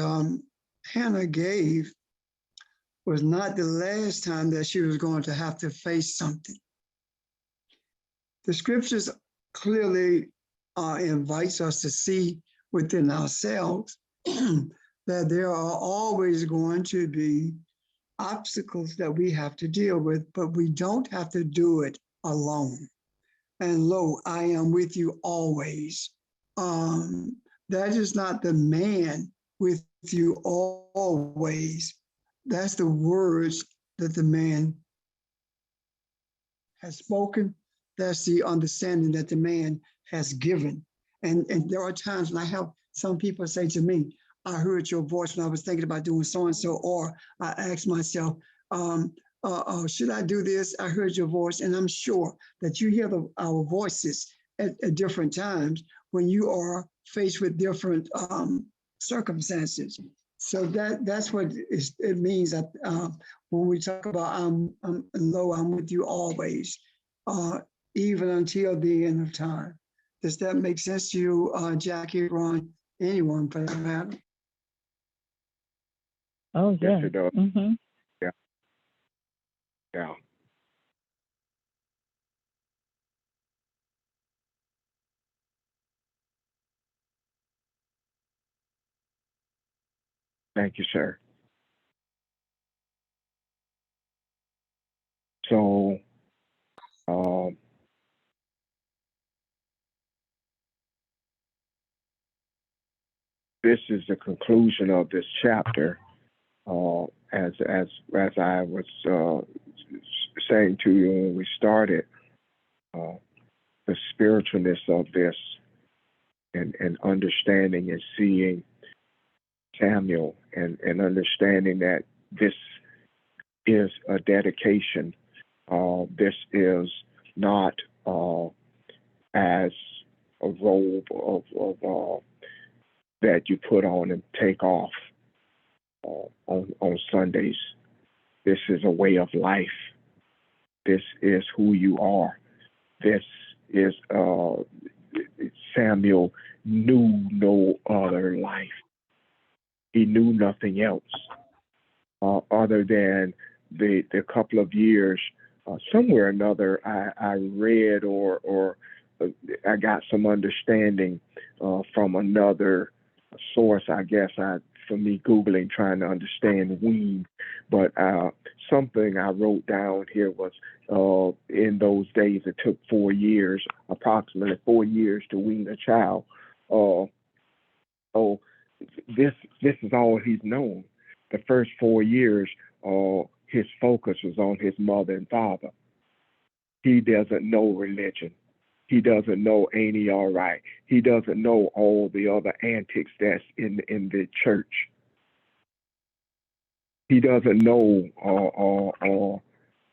Hannah gave was not the last time that she was going to have to face something. The scriptures clearly invites us to see within ourselves that there are always going to be obstacles that we have to deal with, but we don't have to do it alone. And lo, I am with you always. That is not the man with you always. That's the words that the man has spoken. That's the understanding that the man has given. And there are times when I have some people say to me, I heard your voice when I was thinking about doing so-and-so, or I asked myself, should I do this? I heard your voice. And I'm sure that you hear our voices at different times when you are faced with different circumstances. So that's what it means that when we talk about I'm with you always, even until the end of time. Does that make sense to you, Jackie, Ron, anyone for that matter? Oh, yeah. Yes, it does. Mm-hmm. Yeah. Thank you, sir. So, this is the conclusion of this chapter. As I was saying to you when we started, the spiritualness of this and understanding and seeing Samuel and understanding that this is a dedication. This is not as a robe of that you put on and take off on Sundays. This is a way of life. This is who you are. This is Samuel knew no other life. He knew nothing else other than the couple of years. Somewhere or another, I read or I got some understanding from another source, I guess, for me Googling, trying to understand wean. But something I wrote down here was in those days, it took 4 years, approximately 4 years to wean a child. This is all he's known. The first 4 years, his focus was on his mother and father. He doesn't know religion. He doesn't know ain't he all right. He doesn't know all the other antics that's in the church. He doesn't know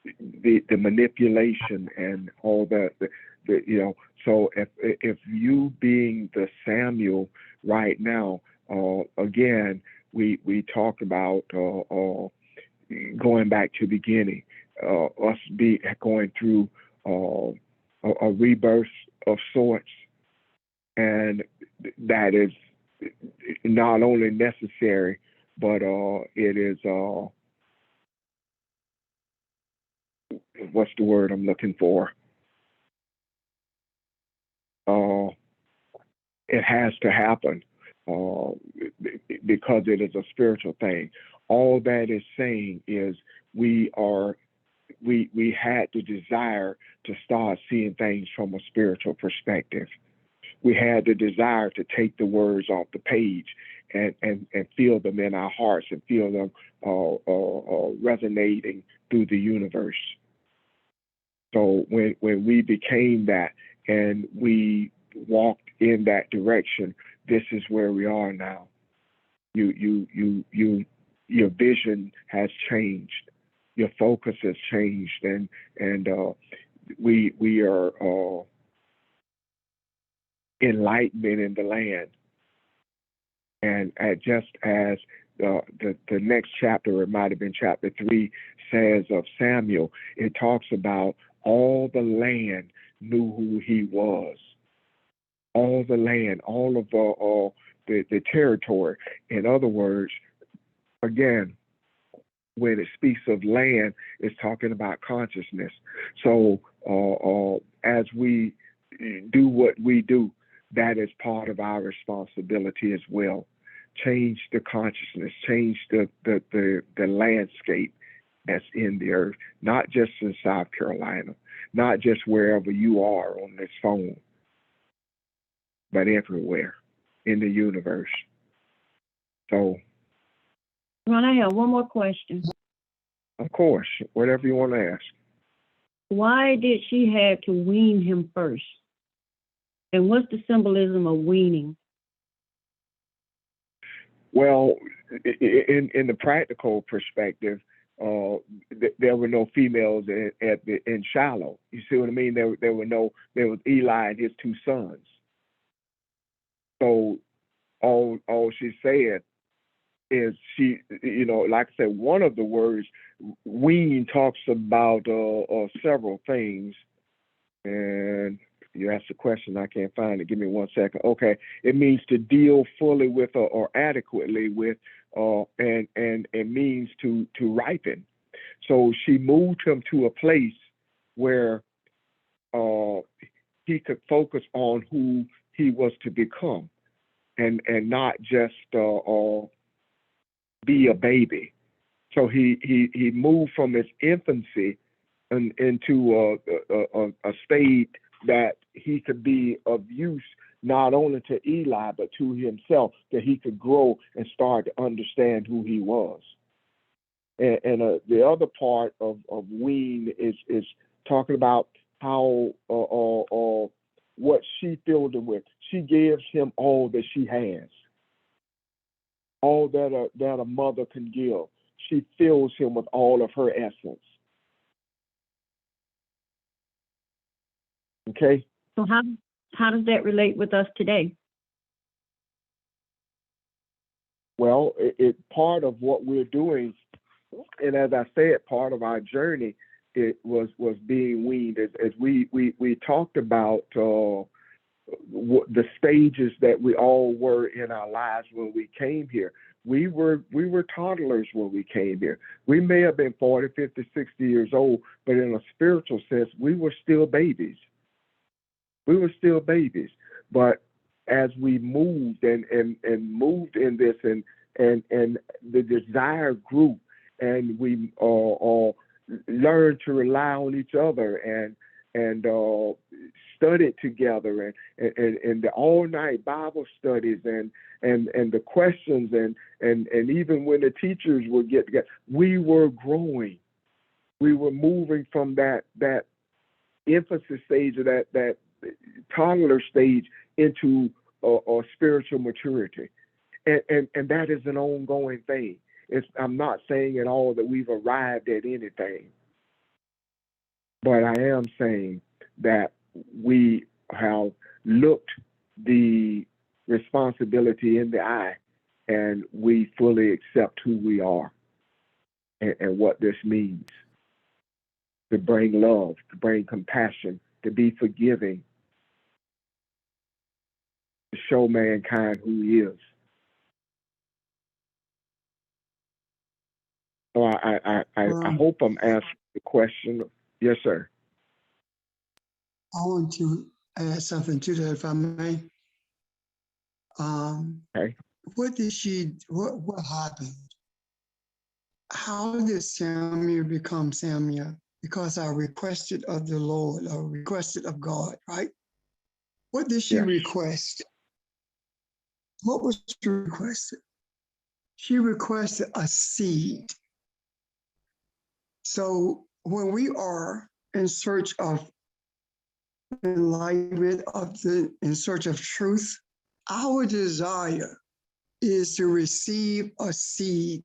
the manipulation and all that. So if you being the Samuel right now, again, we talk about going back to the beginning, us going through a rebirth of sorts, and that is not only necessary, but it is what's the word I'm looking for? It has to happen because it is a spiritual thing. All that is saying is we had the desire to start seeing things from a spiritual perspective. We had the desire to take the words off the page and feel them in our hearts and feel them resonating through the universe. So when we became that and we walked in that direction, this is where we are now. Your vision has changed. Your focus has changed, and we are enlightenment in the land. And just as the next chapter, it might have been chapter 3, says of Samuel, it talks about all the land knew who he was. All the land, all of the territory. In other words, again, when it speaks of land, it's talking about consciousness. So as we do what we do, that is part of our responsibility as well. Change the consciousness, change the landscape that's in the earth, not just in South Carolina, not just wherever you are on this phone, but everywhere in the universe. So, Ron, I have one more question. of course, whatever you want to ask. Why did she have to wean him first? And what's the symbolism of weaning? Well, in the practical perspective, there were no females in Shiloh. You see what I mean? There was Eli and his 2 sons. So all she said is she, like I said, one of the words, wean, talks about several things. And you asked a question, I can't find it. Give me 1 second. Okay, it means to deal fully with or adequately with, and it means to ripen. So she moved him to a place where he could focus on who he was to become, and not just be a baby. So he moved from his infancy into a state that he could be of use not only to Eli but to himself, that he could grow and start to understand who he was. And the other part of wean is talking about how what she filled him with. she gives him all that she has, all that a mother can give. She fills him with all of her essence. Okay? So how does that relate with us today? Well, it part of what we're doing, and as I said, part of our journey, it was being weaned. As we talked about the stages that we all were in our lives when we came here. We were toddlers when we came here. We may have been 40, 50, 60 years old, but in a spiritual sense, we were still babies. We were still babies. But as we moved and moved in this, and the desire grew, and we learned to rely on each other and studied together, and the all night Bible studies and the questions and even when the teachers would get together, we were growing. We were moving from that emphasis stage of that toddler stage into a spiritual maturity, and that is an ongoing thing. I'm not saying at all that we've arrived at anything, but I am saying that we have looked the responsibility in the eye, and we fully accept who we are and what this means: to bring love, to bring compassion, to be forgiving, to show mankind who he is. So I hope I'm answering the question. Yes, sir. I want to add something to that, if I may. Okay. What happened? How did Samuel become Samuel? Because I requested of the Lord, or requested of God, right? What did she Yes. request? What was she requested? She requested a seed. So when we are in search of enlightenment, in search of truth, our desire is to receive a seed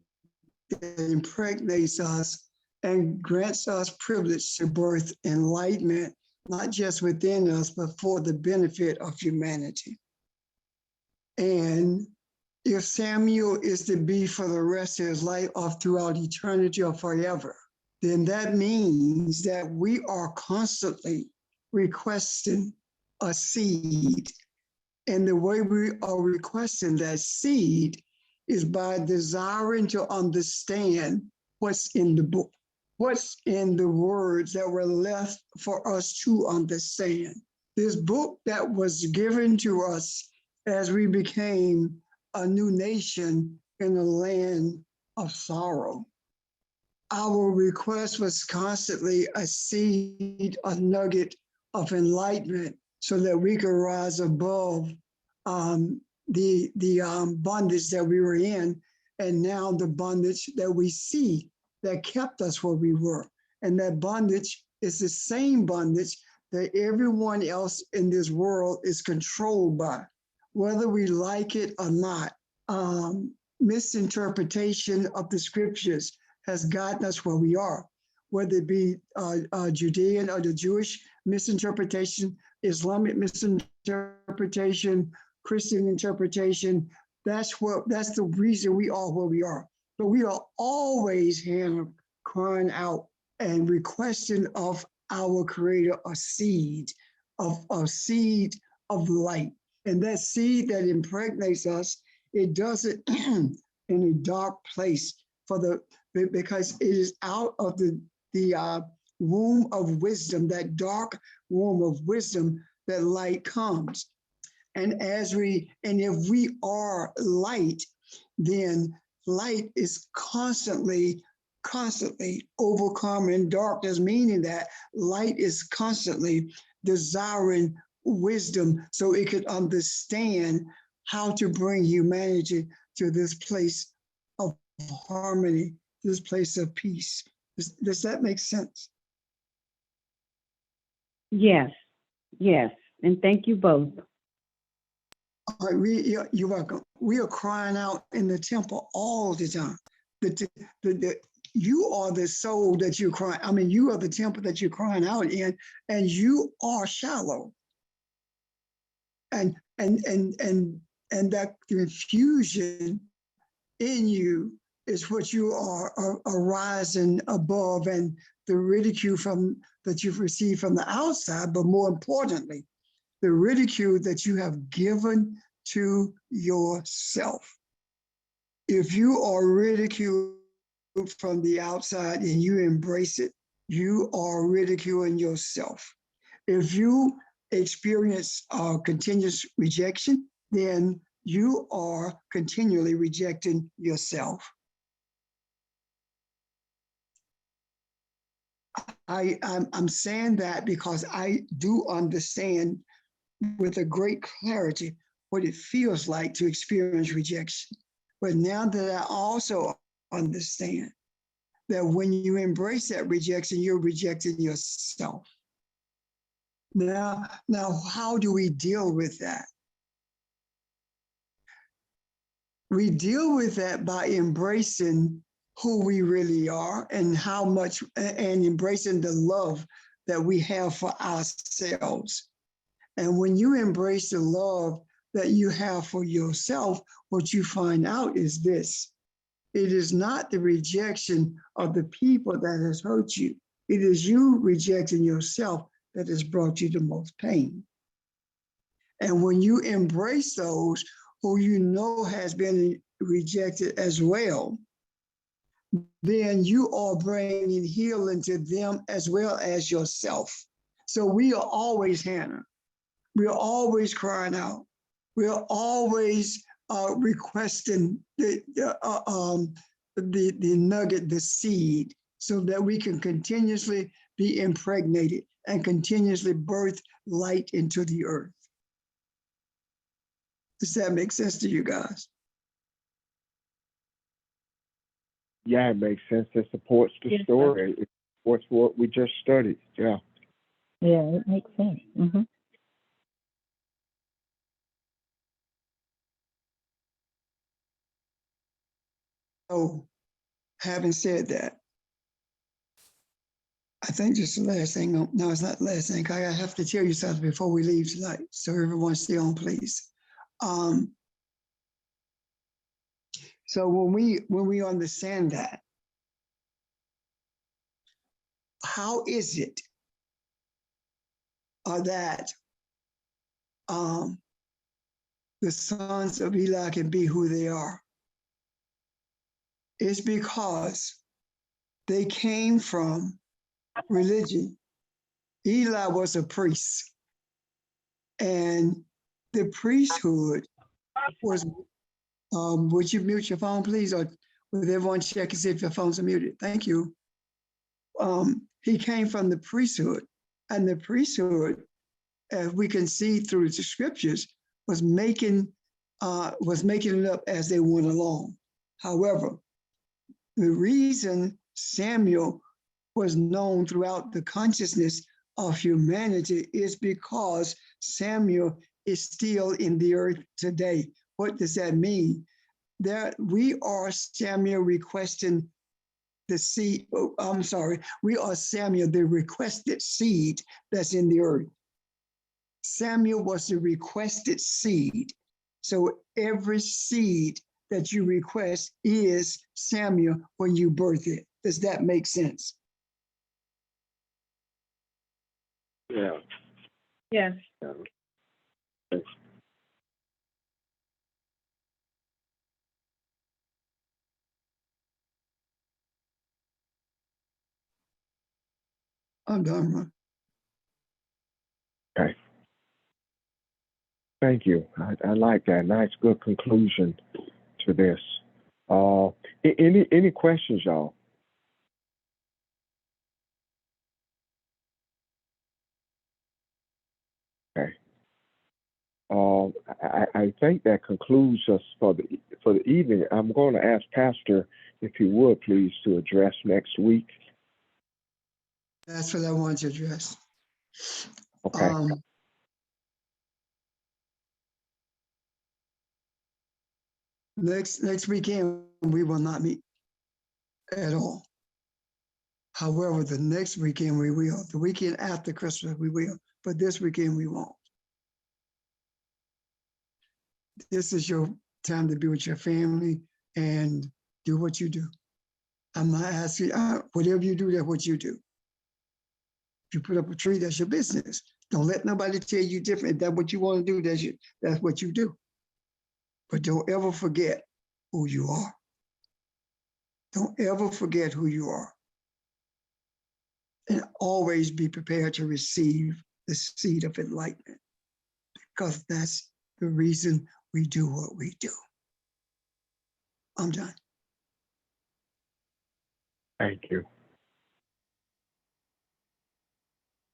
that impregnates us and grants us privilege to birth enlightenment, not just within us, but for the benefit of humanity. And if Samuel is to be for the rest of his life or throughout eternity or forever, then that means that we are constantly requesting a seed. And the way we are requesting that seed is by desiring to understand what's in the book, what's in the words that were left for us to understand. This book that was given to us as we became a new nation in a land of sorrow. Our request was constantly a seed, a nugget of enlightenment, so that we could rise above the bondage that we were in, and now the bondage that we see that kept us where we were. And that bondage is the same bondage that everyone else in this world is controlled by, whether we like it or not. Misinterpretation of the scriptures has gotten us where we are, whether it be Judean or the Jewish misinterpretation, Islamic misinterpretation, Christian interpretation. That's the reason we are where we are. But we are always, Hannah, crying out and requesting of our Creator a seed of light. And that seed that impregnates us, it does it in a dark place because it is out of the womb of wisdom, that dark womb of wisdom, that light comes. And if we are light, then light is constantly overcoming darkness, meaning that light is constantly desiring wisdom so it could understand how to bring humanity to this place of harmony, this place of peace. Does that make sense? Yes, yes. And thank you both. You're welcome. We are crying out in the temple all the time. You are the soul that you're crying. I mean, you are the temple that you're crying out in, and you are shallow. And that confusion in you is what you are rising above, and the ridicule from that you've received from the outside, but more importantly, the ridicule that you have given to yourself. If you are ridiculed from the outside and you embrace it, you are ridiculing yourself. If you experience continuous rejection, then you are continually rejecting yourself. I'm saying that because I do understand with a great clarity what it feels like to experience rejection. But now that I also understand that when you embrace that rejection, you're rejecting yourself. Now, how do we deal with that? We deal with that by embracing who we really are and how much, and embracing the love that we have for ourselves. And when you embrace the love that you have for yourself, what you find out is this: it is not the rejection of the people that has hurt you. It is you rejecting yourself that has brought you the most pain. And when you embrace those who you know has been rejected as well, then you are bringing healing to them as well as yourself. So we are always, Hannah, we are always crying out. We are always requesting the nugget, the seed, so that we can continuously be impregnated and continuously birth light into the earth. Does that make sense to you guys? Yeah, it makes sense. It supports the Yes, sir. story. It supports what we just studied. Yeah. Yeah, it makes sense. Mm-hmm. So, having said that, I think just the last thing. No, it's not the last thing. I have to tell you something before we leave tonight. So everyone stay on, please. So when we understand that, how is it that the sons of Eli can be who they are? It's because they came from religion. Eli was a priest, and the priesthood was, would you mute your phone, please? Or would everyone check and see if your phones are muted? Thank you. He came from the priesthood, and the priesthood, as we can see through the scriptures, was making it up as they went along. However, the reason Samuel was known throughout the consciousness of humanity is because Samuel is still in the earth today. What does that mean? That we are Samuel requesting the seed. We are Samuel, the requested seed that's in the earth. Samuel was the requested seed. So every seed that you request is Samuel when you birth it. Does that make sense? Yeah. Yes. I'm done, Ron. Okay. Thank you. I like that. Nice, good conclusion to this. Any questions, y'all? Okay. I think that concludes us for the evening. I'm going to ask Pastor if he would please to address next week. That's what I want to address. Okay. Next weekend, we will not meet at all. However, the next weekend we will. The weekend after Christmas we will, but this weekend we won't. This is your time to be with your family and do what you do. I'm not asking, whatever you do, that's what you do. If you put up a tree, that's your business. Don't let nobody tell you different. If that's what you want to do, that's what you do. But don't ever forget who you are. Don't ever forget who you are. And always be prepared to receive the seed of enlightenment, because that's the reason we do what we do. I'm done. Thank you.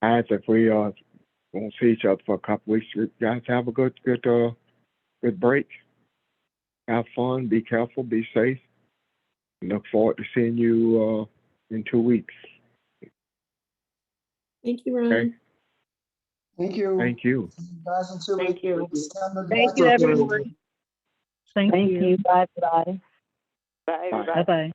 As if we won't see each other for a couple weeks, you guys have a good break. Have fun. Be careful. Be safe. Look forward to seeing you in 2 weeks. Thank you, Ron. Okay. Thank you. Thank you. See you guys in 2 weeks. Thank you. December Thank you, 19th. everyone. Thank you. Bye, everybody. Bye, Bye. everybody. Bye-bye.